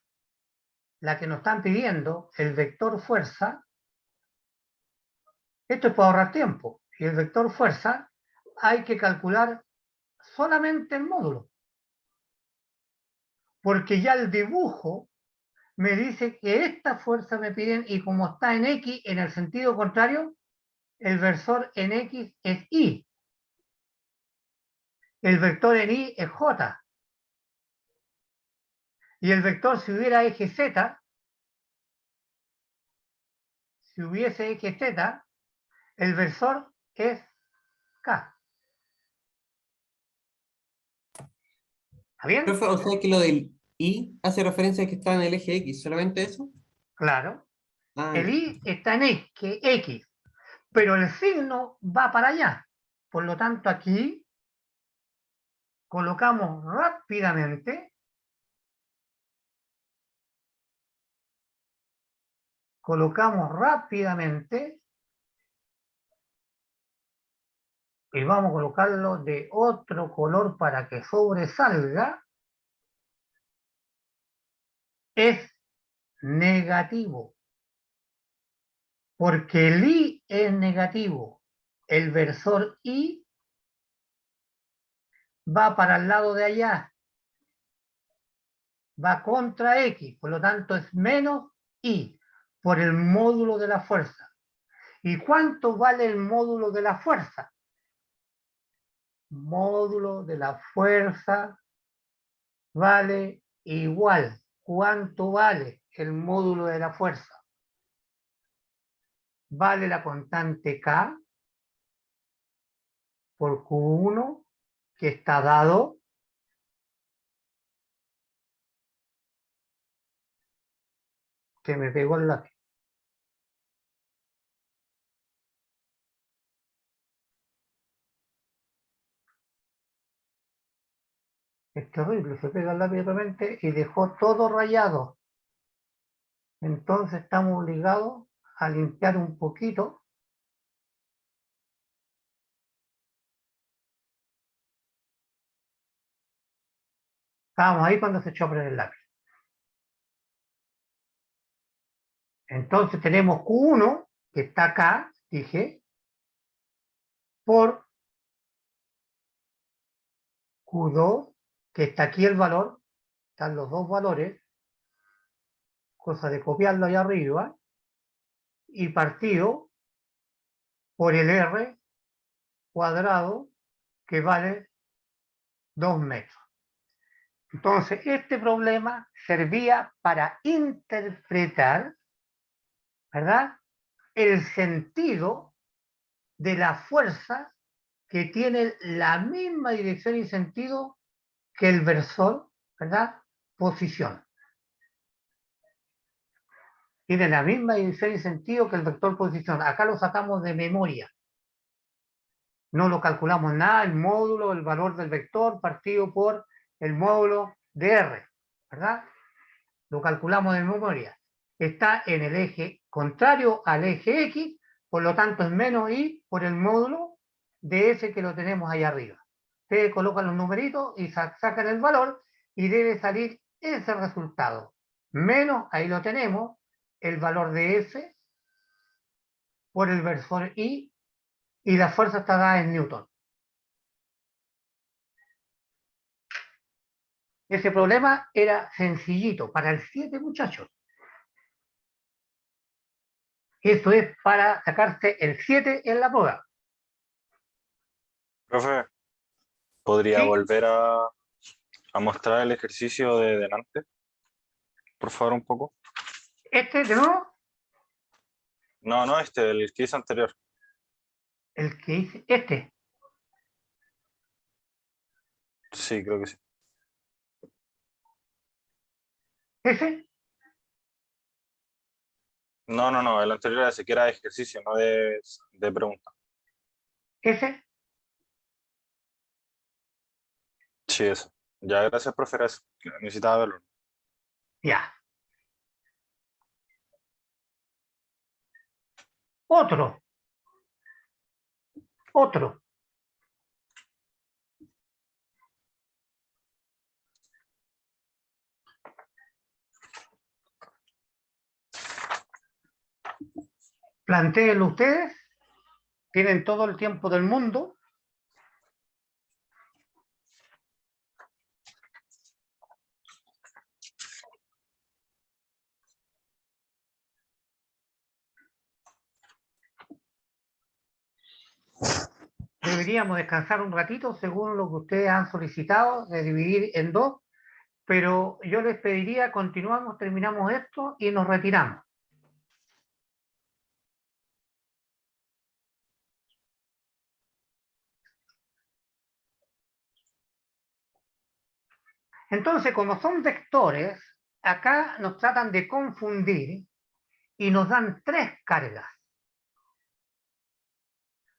Speaker 1: la que nos están pidiendo, el vector fuerza, esto es para ahorrar tiempo, y el vector fuerza hay que calcular solamente el módulo, porque ya el dibujo me dice que esta fuerza me piden, y como está en X, en el sentido contrario, el versor en X es Y, el vector en Y es J, y el vector si hubiera eje Z, si hubiese eje Z, el versor es K. ¿Está bien?
Speaker 2: Profe, o sea que lo del I hace referencia a que está en el eje X, ¿solamente eso?
Speaker 1: Claro.
Speaker 2: Ah,
Speaker 1: El
Speaker 2: ya.
Speaker 1: I está en X, pero el signo va para allá. Por lo tanto, aquí colocamos rápidamente, y vamos a colocarlo de otro color para que sobresalga, es negativo. Porque el I es negativo. El versor I va para el lado de allá. Va contra X. Por lo tanto, es menos I por el módulo de la fuerza. ¿Y cuánto vale el módulo de la fuerza? Módulo de la fuerza vale igual. ¿Cuánto vale el módulo de la fuerza? Vale la constante K por Q1, que está dado, que me pegó el lápiz. Es terrible, se pega el lápiz de repente y dejó todo rayado. Entonces estamos obligados a limpiar un poquito. Estábamos ahí cuando se echó a poner el lápiz. Entonces tenemos Q1, que está acá, dije, por Q2, que está aquí el valor, están los dos valores, cosa de copiarlo ahí arriba, y partido por el R cuadrado, que vale 2 metros. Entonces, este problema servía para interpretar, ¿verdad?, el sentido de la fuerza que tiene la misma dirección y sentido que el versor, ¿verdad?, posición. Tiene la misma dirección y sentido que el vector posición. Acá lo sacamos de memoria. No lo calculamos nada, el módulo, el valor del vector partido por el módulo de R, ¿verdad? Lo calculamos de memoria. Está en el eje contrario al eje X, por lo tanto es menos I por el módulo de ese que lo tenemos ahí arriba. Ustedes colocan los numeritos y sacan el valor y debe salir ese resultado. Menos, ahí lo tenemos, el valor de S por el versor I, y la fuerza está dada en Newton. Ese problema era sencillito para el 7, muchachos. Eso es para sacarse el 7 en la prueba.
Speaker 5: profe, ¿podría
Speaker 1: ¿Sí?
Speaker 5: volver a a mostrar el ejercicio de delante, por favor, un poco.
Speaker 1: Este, de nuevo,
Speaker 5: No, el que hice anterior.
Speaker 1: el que hice, este.
Speaker 5: Sí, creo que sí.
Speaker 1: Ese,
Speaker 5: No, el anterior era ese, que era de ejercicio, no de pregunta.
Speaker 1: ese.
Speaker 5: Sí, eso. Ya, gracias, profe, era eso. Necesitaba verlo.
Speaker 1: Ya. Otro. Otro. Plantéenlo ustedes. Tienen todo el tiempo del mundo. Deberíamos descansar un ratito según lo que ustedes han solicitado, de dividir en dos, pero yo les pediría, continuamos, terminamos esto y nos retiramos. Entonces, como son vectores, acá nos tratan de confundir y nos dan tres cargas.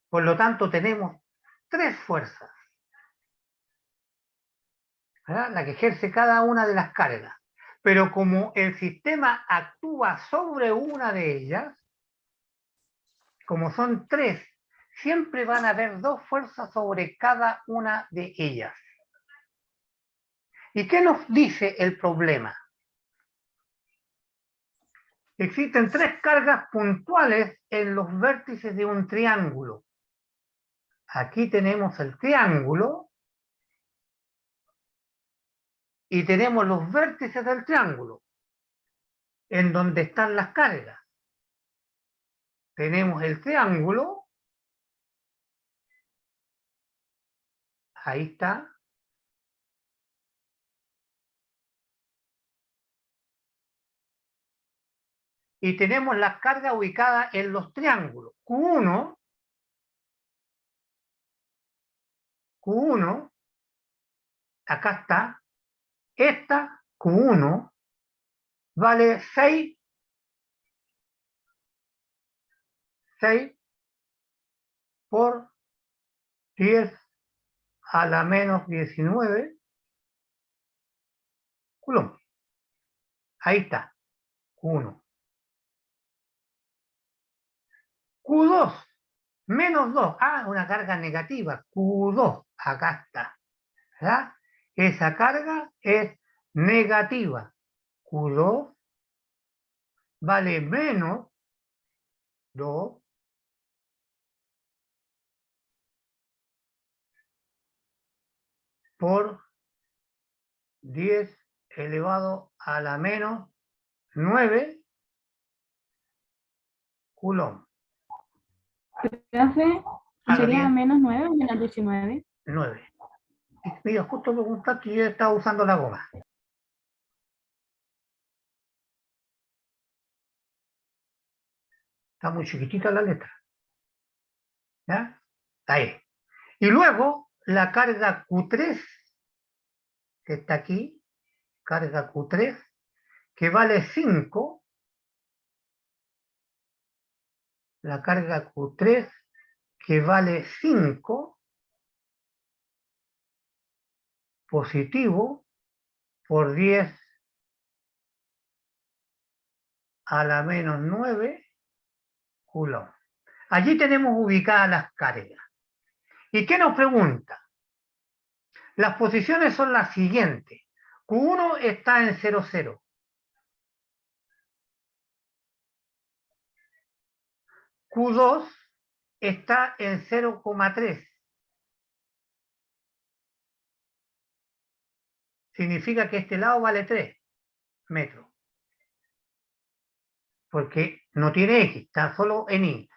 Speaker 1: Por lo tanto, tenemos tres fuerzas, ¿verdad? La que ejerce cada una de las cargas. Pero como el sistema actúa sobre una de ellas, como son tres, siempre van a haber dos fuerzas sobre cada una de ellas. ¿Y qué nos dice el problema? Existen tres cargas puntuales en los vértices de un triángulo. Aquí tenemos el triángulo y tenemos los vértices del triángulo, en donde están las cargas. Tenemos el triángulo, ahí está, y tenemos las cargas ubicadas en los triángulos. Q1, acá está, esta Q1 vale 6 por 10 a la menos 19 coulombs. Ahí está, Q1. Q2, menos 2. Ah, una carga negativa. Q2, acá está. ¿Verdad? Esa carga es negativa. Q2 vale menos 2 por 10 elevado a la menos 9 coulombs.
Speaker 6: Profe,
Speaker 1: A la
Speaker 6: ¿sería
Speaker 1: 10,
Speaker 6: menos 9 o menos 19?
Speaker 1: 9. Mira, justo preguntaste y yo estaba usando la goma. Está muy chiquitita la letra. ¿Ya? Ahí. Y luego la carga Q3, que está aquí, carga Q3, que vale 5. La carga Q3, que vale 5, positivo, por 10 a la menos 9 coulombs. Allí tenemos ubicadas las cargas. ¿Y qué nos pregunta? Las posiciones son las siguientes. Q1 está en 0, 0. Q2 está en 0,3. Significa que este lado vale 3 metros. Porque no tiene X, está solo en Y.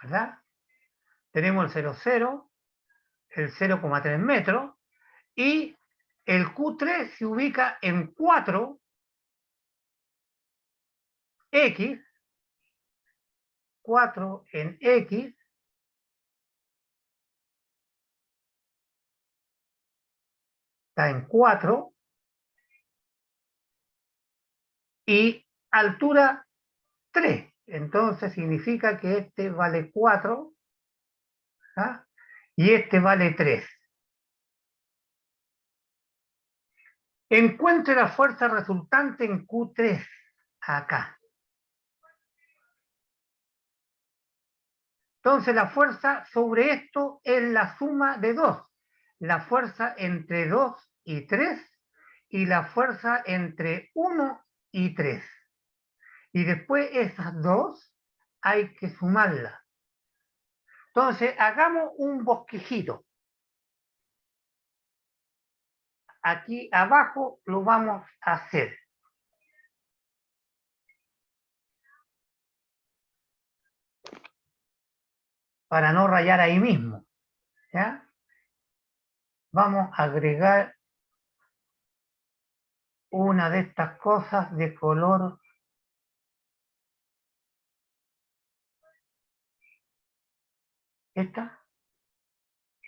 Speaker 1: ¿Verdad? Tenemos el 0,0, el 0,3 metros y el Q3 se ubica en 4x, 4 en X, está en 4, y altura 3. Entonces significa que este vale 4, ¿ah? Y este vale 3. Encuentre la fuerza resultante en Q3, acá. Entonces la fuerza sobre esto es la suma de 2. La fuerza entre 2 y 3 y la fuerza entre 1 y 3. Y después esas dos hay que sumarlas. Entonces hagamos un bosquejito. Aquí abajo lo vamos a hacer. Para no rayar ahí mismo. ¿Ya? Vamos a agregar una de estas cosas de color esta,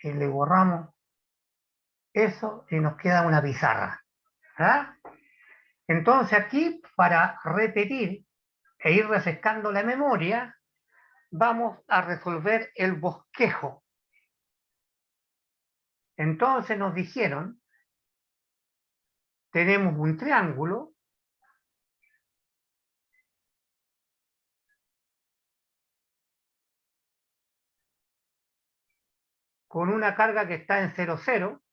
Speaker 1: y le borramos eso y nos queda una pizarra. ¿Ah? Entonces aquí, para repetir e ir refrescando la memoria, vamos a resolver el bosquejo. Entonces nos dijeron, tenemos un triángulo con una carga que está en 0, 0,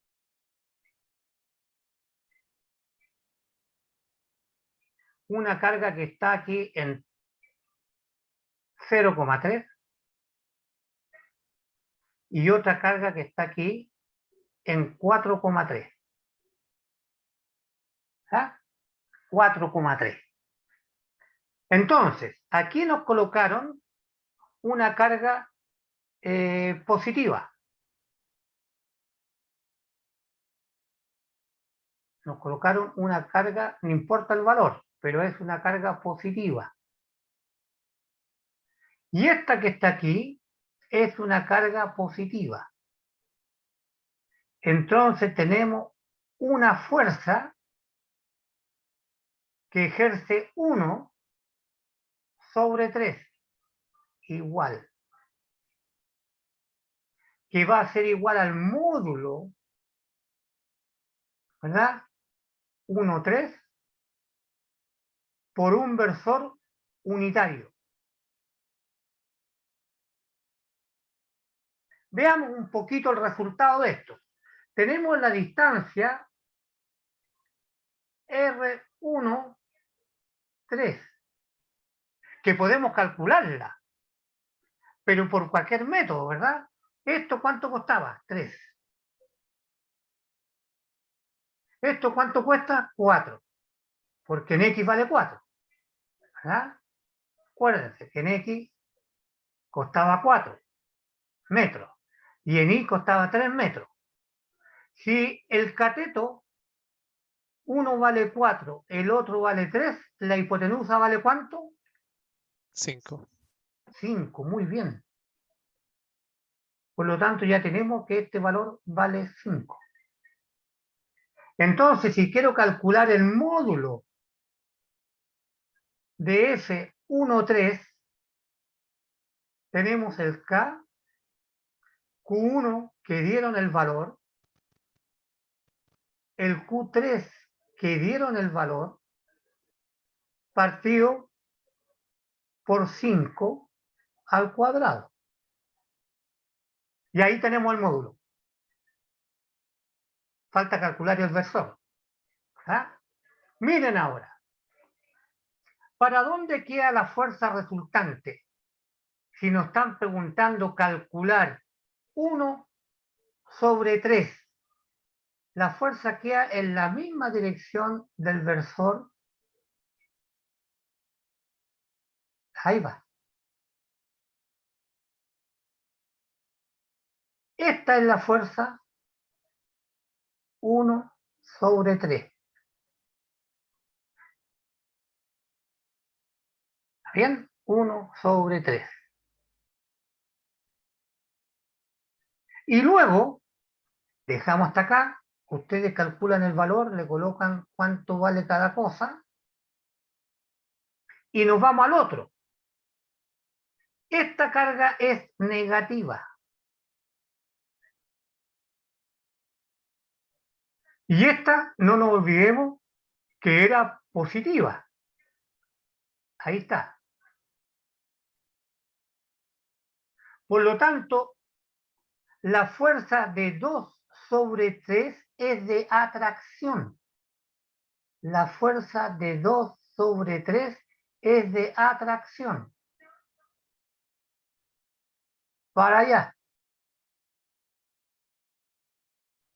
Speaker 1: una carga que está aquí en 0,3 y otra carga que está aquí en 4,3. ¿Ah? 4,3. Entonces, aquí nos colocaron una carga positiva. Nos colocaron una carga, no importa el valor, pero es una carga positiva. Y esta que está aquí es una carga positiva. Entonces tenemos una fuerza que ejerce 1 sobre 3, igual. Que va a ser igual al módulo, ¿verdad? 1, 3 por un versor unitario. Veamos un poquito el resultado de esto. Tenemos la distancia R1, 3, que podemos calcularla, pero por cualquier método, ¿verdad? ¿Esto cuánto costaba? 3. ¿Esto cuánto cuesta? 4, porque en X vale 4, ¿verdad? Acuérdense que en X costaba 4 metros y en Y costaba 3 metros. Si el cateto, uno vale 4, el otro vale 3, la hipotenusa vale ¿cuánto?
Speaker 6: 5.
Speaker 1: 5, muy bien. Por lo tanto, ya tenemos que este valor vale 5. Entonces, si quiero calcular el módulo de F13, tenemos el K, Q1 que dieron el valor, el Q3 que dieron el valor, partido por 5 al cuadrado. Y ahí tenemos el módulo. Falta calcular el versor. ¿Ah? Miren ahora. ¿Para dónde queda la fuerza resultante? Si nos están preguntando calcular 1 sobre 3. La fuerza queda en la misma dirección del versor. Ahí va. Esta es la fuerza 1 sobre 3. ¿Bien? 1 sobre 3. Y luego, dejamos hasta acá, ustedes calculan el valor, le colocan cuánto vale cada cosa, y nos vamos al otro. Esta carga es negativa. Y esta, no nos olvidemos, que era positiva. Ahí está. Por lo tanto, la fuerza de 2 sobre 3 es de atracción. La fuerza de 2 sobre 3 es de atracción. Para allá.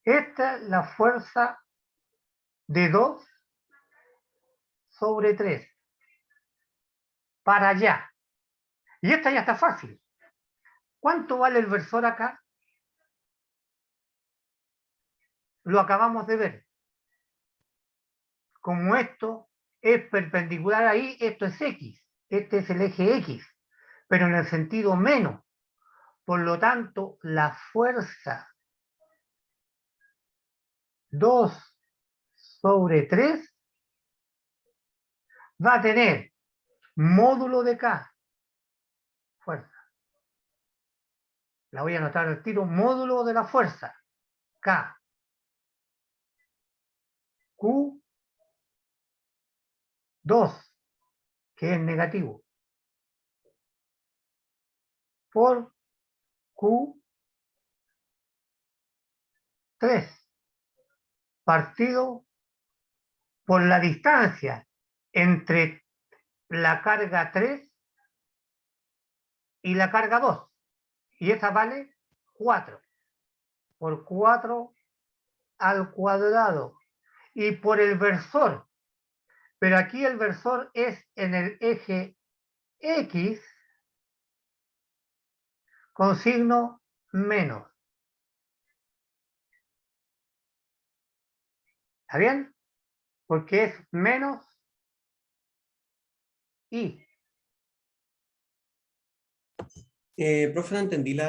Speaker 1: Esta es la fuerza de 2 sobre 3. Para allá. Y esta ya está fácil. ¿Cuánto vale el versor acá? Lo acabamos de ver. Como esto es perpendicular ahí, esto es X. Este es el eje X, pero en el sentido menos. Por lo tanto, la fuerza 2 sobre 3 va a tener módulo de K, fuerza. La voy a anotar al tiro, módulo de la fuerza, K, Q, 2, que es negativo, por Q, 3, partido por la distancia entre la carga 3 y la carga 2. Y esa vale 4. Por 4 al cuadrado. Y por el versor. Pero aquí el versor es en el eje X con signo menos. ¿Está bien? Porque es menos y.
Speaker 2: Profe, no entendí lo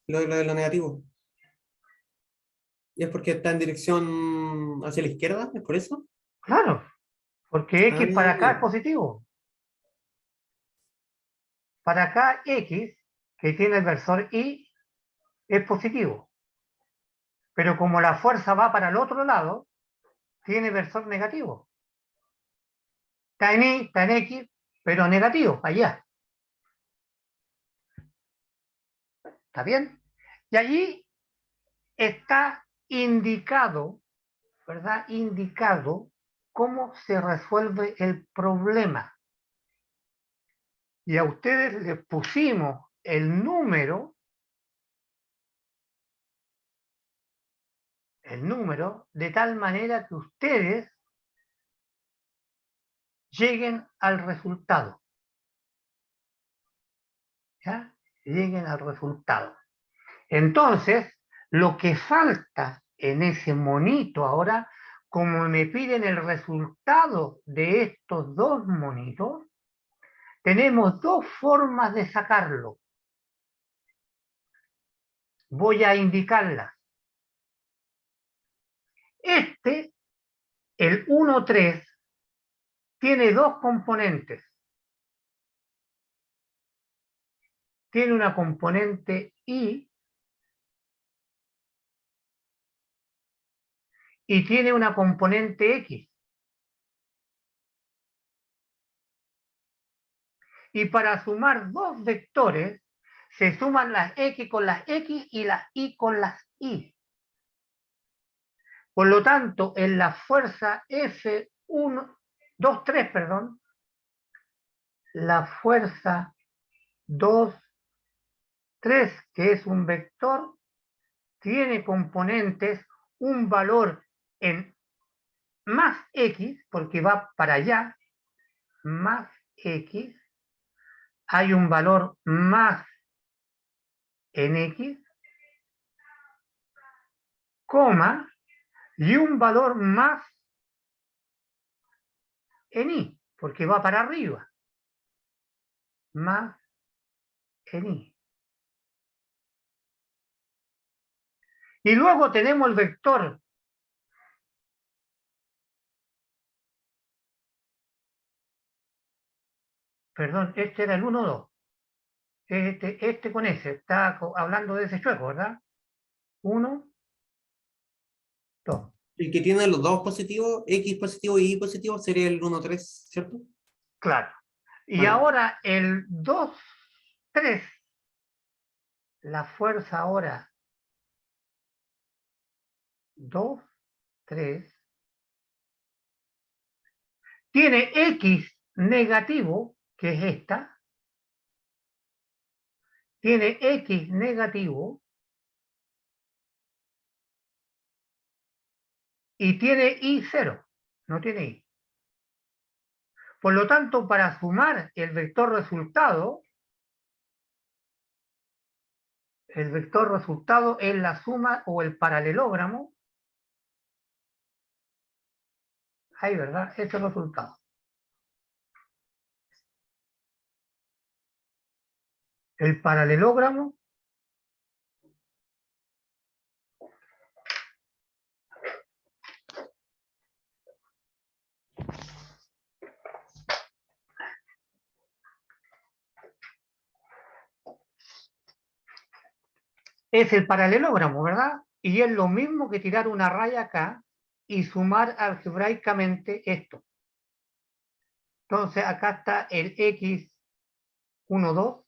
Speaker 2: de lo negativo. ¿Y es porque está en dirección hacia la izquierda? ¿Es por eso?
Speaker 1: Claro, porque X para acá es
Speaker 2: Ah,
Speaker 1: positivo. Para acá X, que tiene el versor Y, es positivo. Pero como la fuerza va para el otro lado, tiene versor negativo. Está en Y, está en X, pero negativo, allá. ¿Está bien? Y allí está indicado, ¿verdad? Indicado cómo se resuelve el problema. Y a ustedes les pusimos el número de tal manera que ustedes lleguen al resultado. ¿Ya? Lleguen al resultado. Entonces, lo que falta en ese monito ahora, como me piden el resultado de estos dos monitos, tenemos dos formas de sacarlo. Voy a indicarlas. Este, el 1,3, tiene dos componentes. Tiene una componente Y y tiene una componente X. Y para sumar dos vectores, se suman las X con las X y las Y con las Y. Por lo tanto, en la fuerza F1, 2, 3, perdón, la fuerza 2, 3, que es un vector, tiene componentes, un valor en más X, porque va para allá, más X, hay un valor más en X, coma, y un valor más en i, porque va para arriba. Más en i. Y luego tenemos el vector perdón, este era el 1, 2. Este con ese, está hablando de ese chueco, ¿verdad? 1, 2.
Speaker 2: El que tiene los dos positivos, X positivo y Y positivo, sería el 1, 3, ¿cierto?
Speaker 1: Claro. Y
Speaker 2: Vale.
Speaker 1: ahora el 2, 3, la fuerza ahora 2, 3, tiene X negativo, que es esta, tiene X negativo y tiene Y 0, no tiene Y. Por lo tanto, para sumar el vector resultado es la suma o el paralelogramo. Ahí, ¿verdad? Ese es el resultado. El paralelogramo es el paralelogramo, ¿verdad? Y es lo mismo que tirar una raya acá y sumar algebraicamente esto. Entonces acá está el x1, 2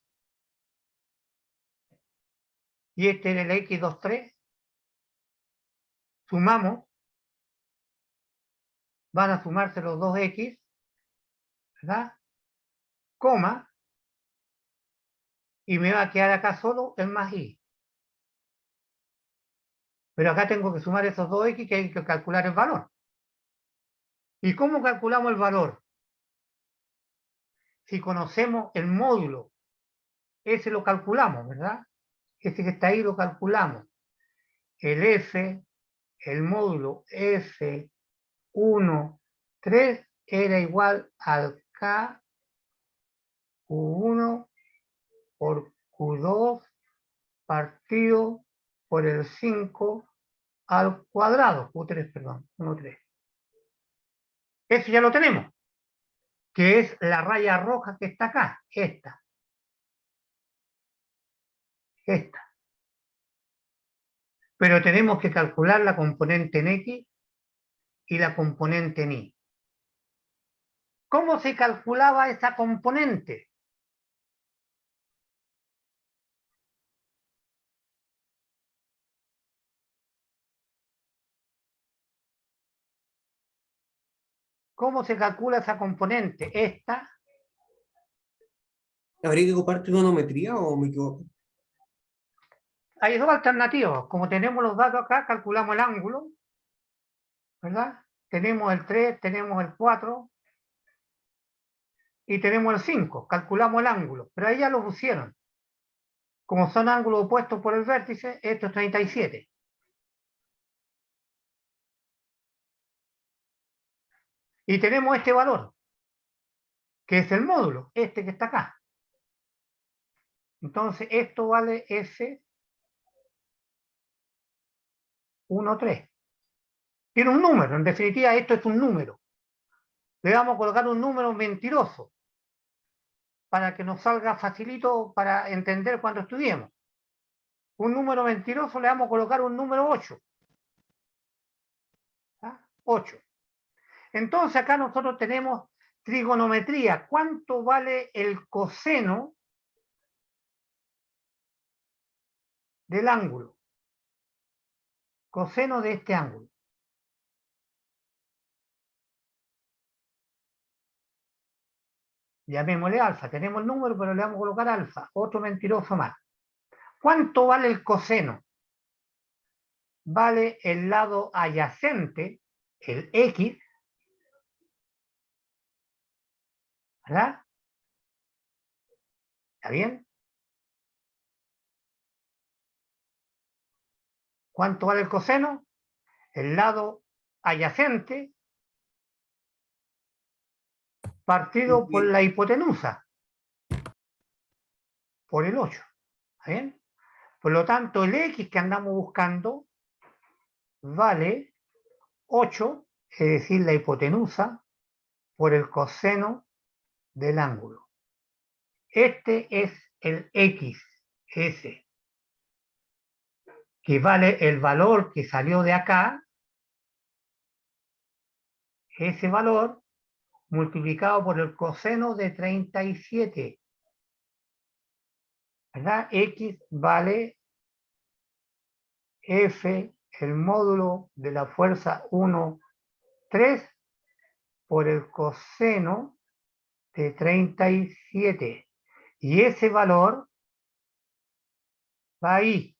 Speaker 1: y este es el x2, 3. Sumamos, van a sumarse los dos x, ¿verdad? Coma, y me va a quedar acá solo el más y. Pero acá tengo que sumar esos dos x que hay que calcular el valor. ¿Y cómo calculamos el valor? Si conocemos el módulo, ese lo calculamos, ¿verdad? Ese que está ahí lo calculamos. El f, el módulo f1, 3 era igual al k q1 por q2 partido por el 5 al cuadrado, q3, perdón, 1, 3. Eso ya lo tenemos, que es la raya roja que está acá, esta. Pero tenemos que calcular la componente en x y la componente en y. ¿Cómo se calculaba esa componente? ¿Cómo se calcula esa componente? Esta.
Speaker 2: ¿Habría que ocupar trigonometría o me equivoco?
Speaker 1: Hay dos alternativas. Como tenemos los datos acá, calculamos el ángulo, ¿verdad? Tenemos el 3, tenemos el 4 y tenemos el 5. Calculamos el ángulo, pero ahí ya lo pusieron. Como son ángulos opuestos por el vértice, esto es 37. Y tenemos este valor, que es el módulo, este que está acá. Entonces, esto vale S1, 3. Tiene un número, en definitiva, esto es un número. Le vamos a colocar un número mentiroso para que nos salga facilito para entender cuando estudiemos. Un número mentiroso le vamos a colocar un número 8. ¿Ah? 8. Entonces acá nosotros tenemos trigonometría. ¿Cuánto vale el coseno del ángulo? Coseno de este ángulo. Llamémosle alfa. Tenemos el número, pero le vamos a colocar alfa. Otro mentiroso más. ¿Cuánto vale el coseno? Vale el lado adyacente, el x, ¿verdad? ¿Está bien? ¿Cuánto vale el coseno? El lado adyacente partido por la hipotenusa, por el 8. ¿Está bien? Por lo tanto, el X que andamos buscando vale 8, es decir, la hipotenusa por el coseno del ángulo. Este es el XS, que vale el valor que salió de acá, ese valor multiplicado por el coseno de 37. ¿Verdad? X vale F, el módulo de la fuerza 1, 3 por el coseno de 37. Y ese valor va ahí.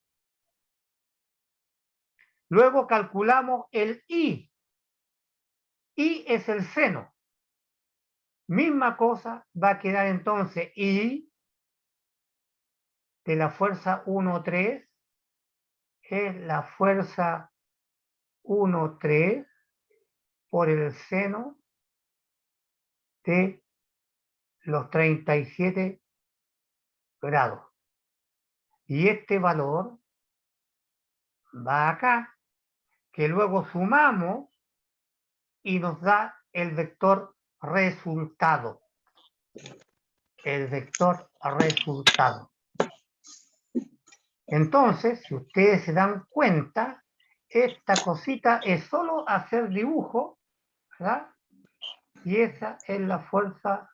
Speaker 1: Luego calculamos el I. I es el seno. Misma cosa va a quedar entonces I de la fuerza 1, 3 es la fuerza 1, 3 por el seno de los 37 grados. Y este valor va acá, que luego sumamos y nos da el vector resultado. El vector resultado. Entonces, si ustedes se dan cuenta, esta cosita es solo hacer dibujo, ¿verdad? Y esa es la fuerza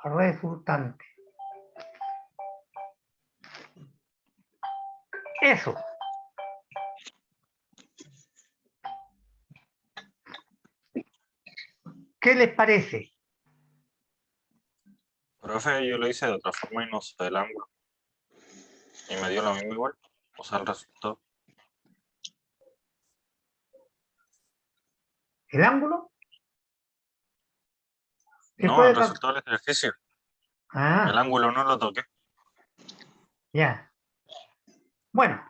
Speaker 1: resultante. Eso. ¿Qué les parece?
Speaker 5: Profe, yo lo hice de otra forma y no sé el ángulo. Y me dio lo mismo igual. O sea, el resultado.
Speaker 1: ¿El ángulo? ¿Se
Speaker 5: No,
Speaker 1: puede
Speaker 5: el resultado del ejercicio. El
Speaker 1: Ah,
Speaker 5: ángulo no lo toqué.
Speaker 1: ya. Bueno,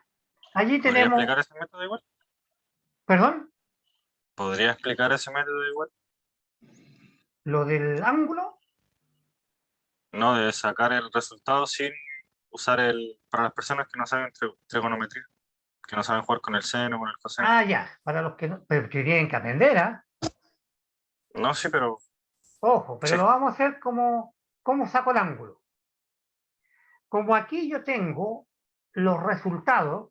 Speaker 1: allí
Speaker 5: ¿Podría
Speaker 1: tenemos...
Speaker 5: explicar ese método igual?
Speaker 1: ¿Perdón?
Speaker 5: ¿Podría explicar ese método igual?
Speaker 1: ¿Lo del ángulo?
Speaker 5: No, de sacar el resultado sin usar el... Para las personas que no saben trigonometría, que no saben jugar con el seno, con el coseno.
Speaker 1: Ah, ya. Para los que no... Pero que tienen que aprender, ¿ah?
Speaker 5: No, sí, pero
Speaker 1: Ojo, pero
Speaker 5: sí.
Speaker 1: lo vamos a hacer como... ¿Cómo saco el ángulo? Como aquí yo tengo los resultados,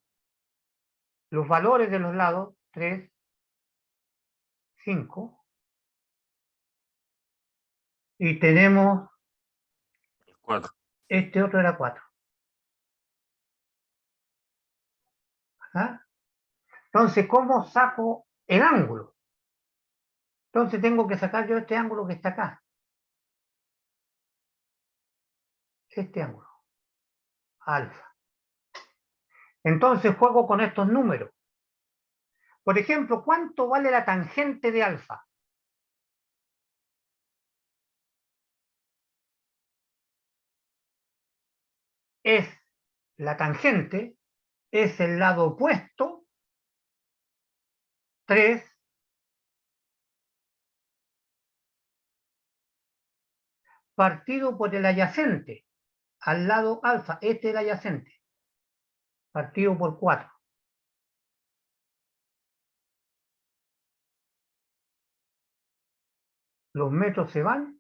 Speaker 1: los valores de los lados, 3, 5, y tenemos,
Speaker 5: 4.
Speaker 1: este otro era 4. ¿Ah? Entonces, ¿cómo saco el ángulo? Entonces tengo que sacar yo este ángulo que está acá. Este ángulo, alfa. Entonces juego con estos números. Por ejemplo, ¿cuánto vale la tangente de alfa? Es la tangente, es el lado opuesto, 3, partido por el adyacente, al lado alfa, este es el adyacente, partido por 4. Los metros se van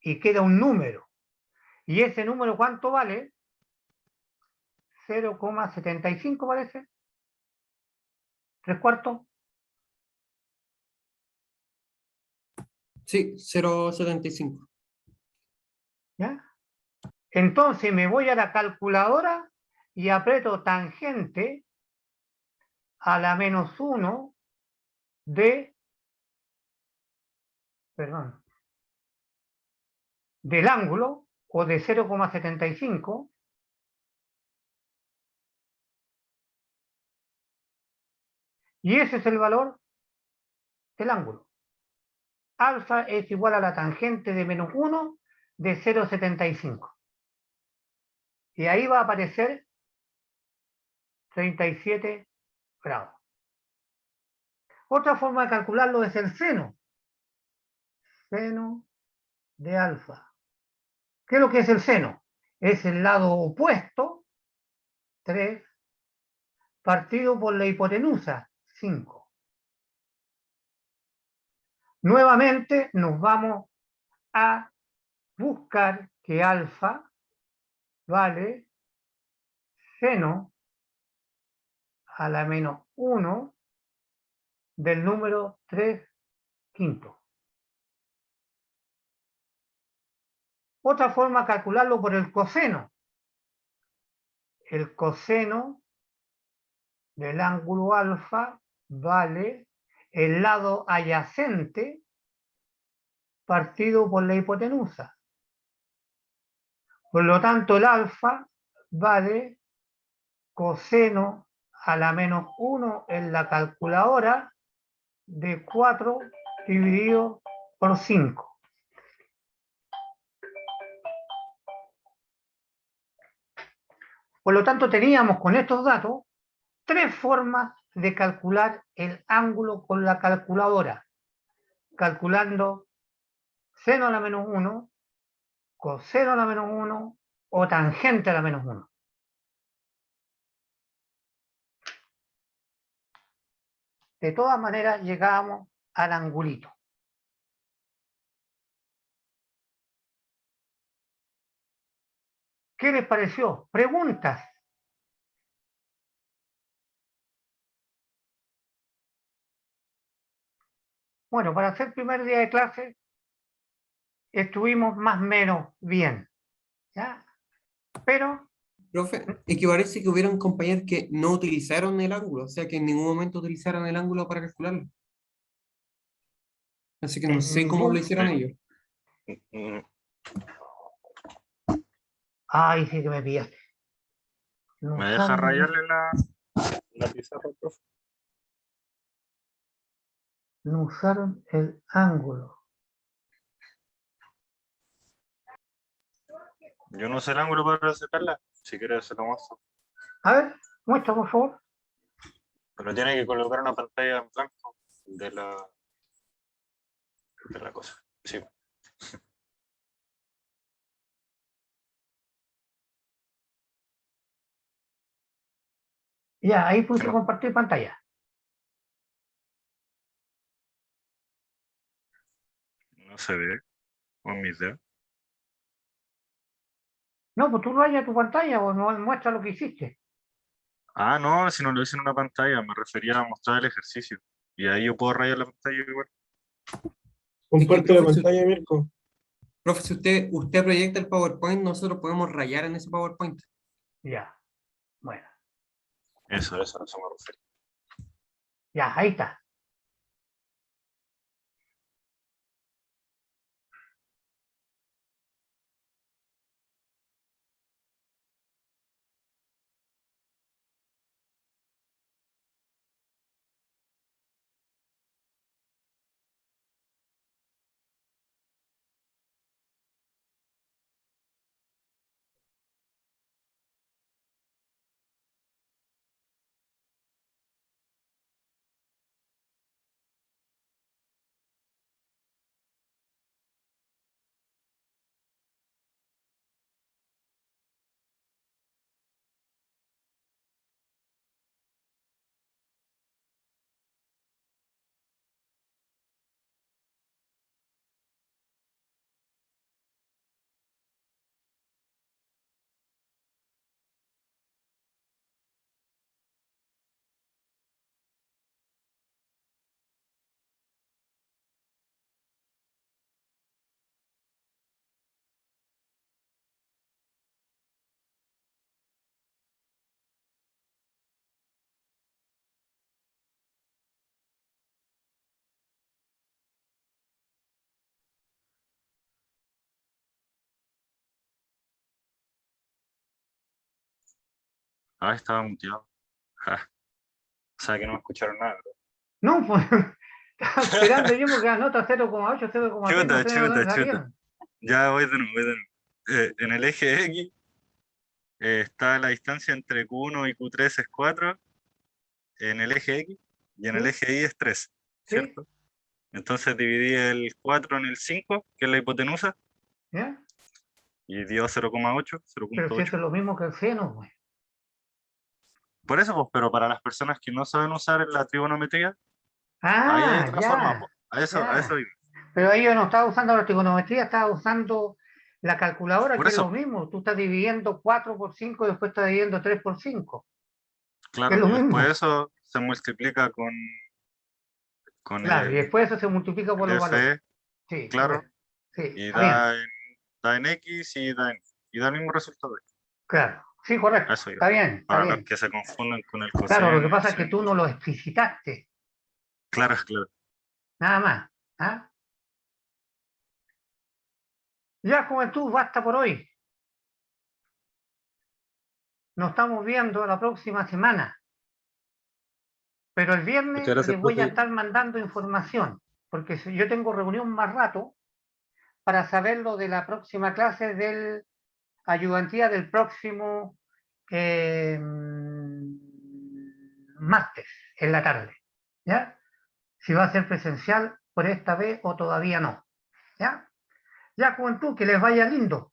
Speaker 1: y queda un número. ¿Y ese número cuánto vale? 0,75 parece. 3/4.
Speaker 2: Sí, 0,75.
Speaker 1: ¿Ya? Entonces me voy a la calculadora y aprieto tangente a la menos 1 de, perdón, del ángulo o de 0,75 y ese es el valor del ángulo. Alfa es igual a la tangente de menos 1 de 0,75. Y ahí va a aparecer 37 grados. Otra forma de calcularlo es el seno. Seno de alfa. ¿Qué es lo que es el seno? Es el lado opuesto, 3, partido por la hipotenusa, 5. Nuevamente nos vamos a buscar que alfa vale seno a la menos 1 del número 3 quinto. Otra forma de calcularlo por el coseno. El coseno del ángulo alfa vale el lado adyacente partido por la hipotenusa. Por lo tanto, el alfa vale coseno a la menos 1 en la calculadora de 4 dividido por 5. Por lo tanto, teníamos con estos datos 3 formas de calcular el ángulo con la calculadora. Calculando seno a la menos 1, coseno a la menos 1 o tangente a la menos 1. De todas maneras, llegábamos al angulito. ¿Qué les pareció? ¿Preguntas? Bueno, para hacer primer día de clase, estuvimos más o menos bien, ¿ya? Pero,
Speaker 2: Profe, es que parece que hubieron compañeros que no utilizaron el ángulo, o sea, que en ningún momento utilizaron el ángulo para calcularlo. Así que no
Speaker 1: en
Speaker 2: sé cómo lo
Speaker 1: ningún...
Speaker 2: hicieron ellos.
Speaker 5: Mm,
Speaker 1: Ay, sí que me pillaste. No
Speaker 5: ¿Me deja
Speaker 1: usaron-
Speaker 5: rayarle la pizarra, profe?
Speaker 1: no usaron el ángulo.
Speaker 5: Yo no sé el ángulo para sacarla. Si quieres se lo muestro.
Speaker 1: A ver, muestra, por favor.
Speaker 5: Pero tiene que colocar una pantalla en blanco de la cosa. Sí.
Speaker 1: Ya, ahí
Speaker 5: Que
Speaker 1: puse
Speaker 5: no,
Speaker 1: compartir pantalla.
Speaker 5: no se ve con mis dedos.
Speaker 1: No, pues tú rayas tu pantalla o no muestra lo que hiciste.
Speaker 5: Ah, no, si no lo hice en una pantalla, me refería a mostrar el ejercicio. Y ahí yo puedo rayar la pantalla igual.
Speaker 7: Comparte la
Speaker 2: profe,
Speaker 7: pantalla, Mirko.
Speaker 2: Profe, si usted proyecta el PowerPoint, nosotros podemos rayar en ese PowerPoint.
Speaker 1: Ya, bueno,
Speaker 5: Eso me refería.
Speaker 1: ya, ahí está.
Speaker 5: Ah, estaba muteado. Ja. O sea que no me escucharon nada, ¿verdad?
Speaker 1: No, pues estaba esperando yo porque la nota 0,8, 0,6, no sé de dónde
Speaker 5: Chuta.
Speaker 1: salieron.
Speaker 5: Ya voy de nuevo. En el eje X está la distancia entre Q1 y Q3 es 4 en el eje X y en el
Speaker 1: ¿Sí?
Speaker 5: eje Y es 3.
Speaker 1: ¿Sí?
Speaker 5: ¿cierto? Entonces dividí el 4 en el 5, que es la hipotenusa,
Speaker 1: ¿Ya?
Speaker 5: y dio 0,8,
Speaker 1: Pero si
Speaker 5: 0,8.
Speaker 1: eso es lo mismo que el seno, pues.
Speaker 5: Por eso, pues, pero para las personas que no saben usar la trigonometría, ahí hay otra forma,
Speaker 1: Ya,
Speaker 5: pues. A
Speaker 1: ya.
Speaker 5: eso iba.
Speaker 1: Pero ahí yo no estaba usando la trigonometría, estaba usando la calculadora,
Speaker 5: Por
Speaker 1: que es lo
Speaker 5: eso,
Speaker 1: mismo. Tú estás dividiendo 4 por 5 y después estás dividiendo 3 por 5. Es
Speaker 5: claro,
Speaker 1: lo
Speaker 5: y después
Speaker 1: mismo.
Speaker 5: eso se multiplica con
Speaker 1: Claro, y después eso se multiplica por
Speaker 5: el
Speaker 1: los valores.
Speaker 5: FE,
Speaker 1: Sí,
Speaker 5: claro,
Speaker 1: correcto. Sí,
Speaker 5: y
Speaker 1: está bien.
Speaker 5: da en X y da el mismo resultado.
Speaker 1: Claro. Sí,
Speaker 5: A
Speaker 1: correcto.
Speaker 5: eso iba.
Speaker 1: Está bien, está
Speaker 5: Para los
Speaker 1: bien.
Speaker 5: que se confunden con el
Speaker 1: Claro, lo
Speaker 5: coseno
Speaker 1: que
Speaker 5: y el
Speaker 1: pasa es que
Speaker 5: seno.
Speaker 1: tú no lo explicitaste.
Speaker 5: Claro, claro.
Speaker 1: Nada más. ¿Ah? Ya, juventud, basta por hoy. Nos estamos viendo la próxima semana. Pero el viernes
Speaker 2: Muchas gracias,
Speaker 1: les voy a
Speaker 2: profe.
Speaker 1: estar mandando información, porque yo tengo reunión más rato para saber lo de la próxima clase del ayudantía del próximo martes en la tarde. ¿Ya? Si va a ser presencial por esta vez o todavía no. ¿Ya? Ya, juventud, que les vaya lindo.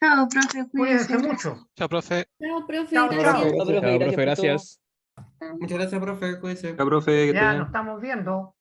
Speaker 3: Chao, profe,
Speaker 1: Cuídense
Speaker 3: cuídense.
Speaker 1: mucho.
Speaker 6: Chao, profe.
Speaker 8: Chao, profe,
Speaker 1: Chao,
Speaker 8: gracias.
Speaker 1: chao.
Speaker 2: Chao, profe,
Speaker 9: Chao, profe,
Speaker 2: gracias por todo.
Speaker 9: gracias.
Speaker 2: Muchas gracias, profe. Cuídense. Chao, profe, que esté
Speaker 1: Ya
Speaker 2: bien.
Speaker 1: nos estamos viendo.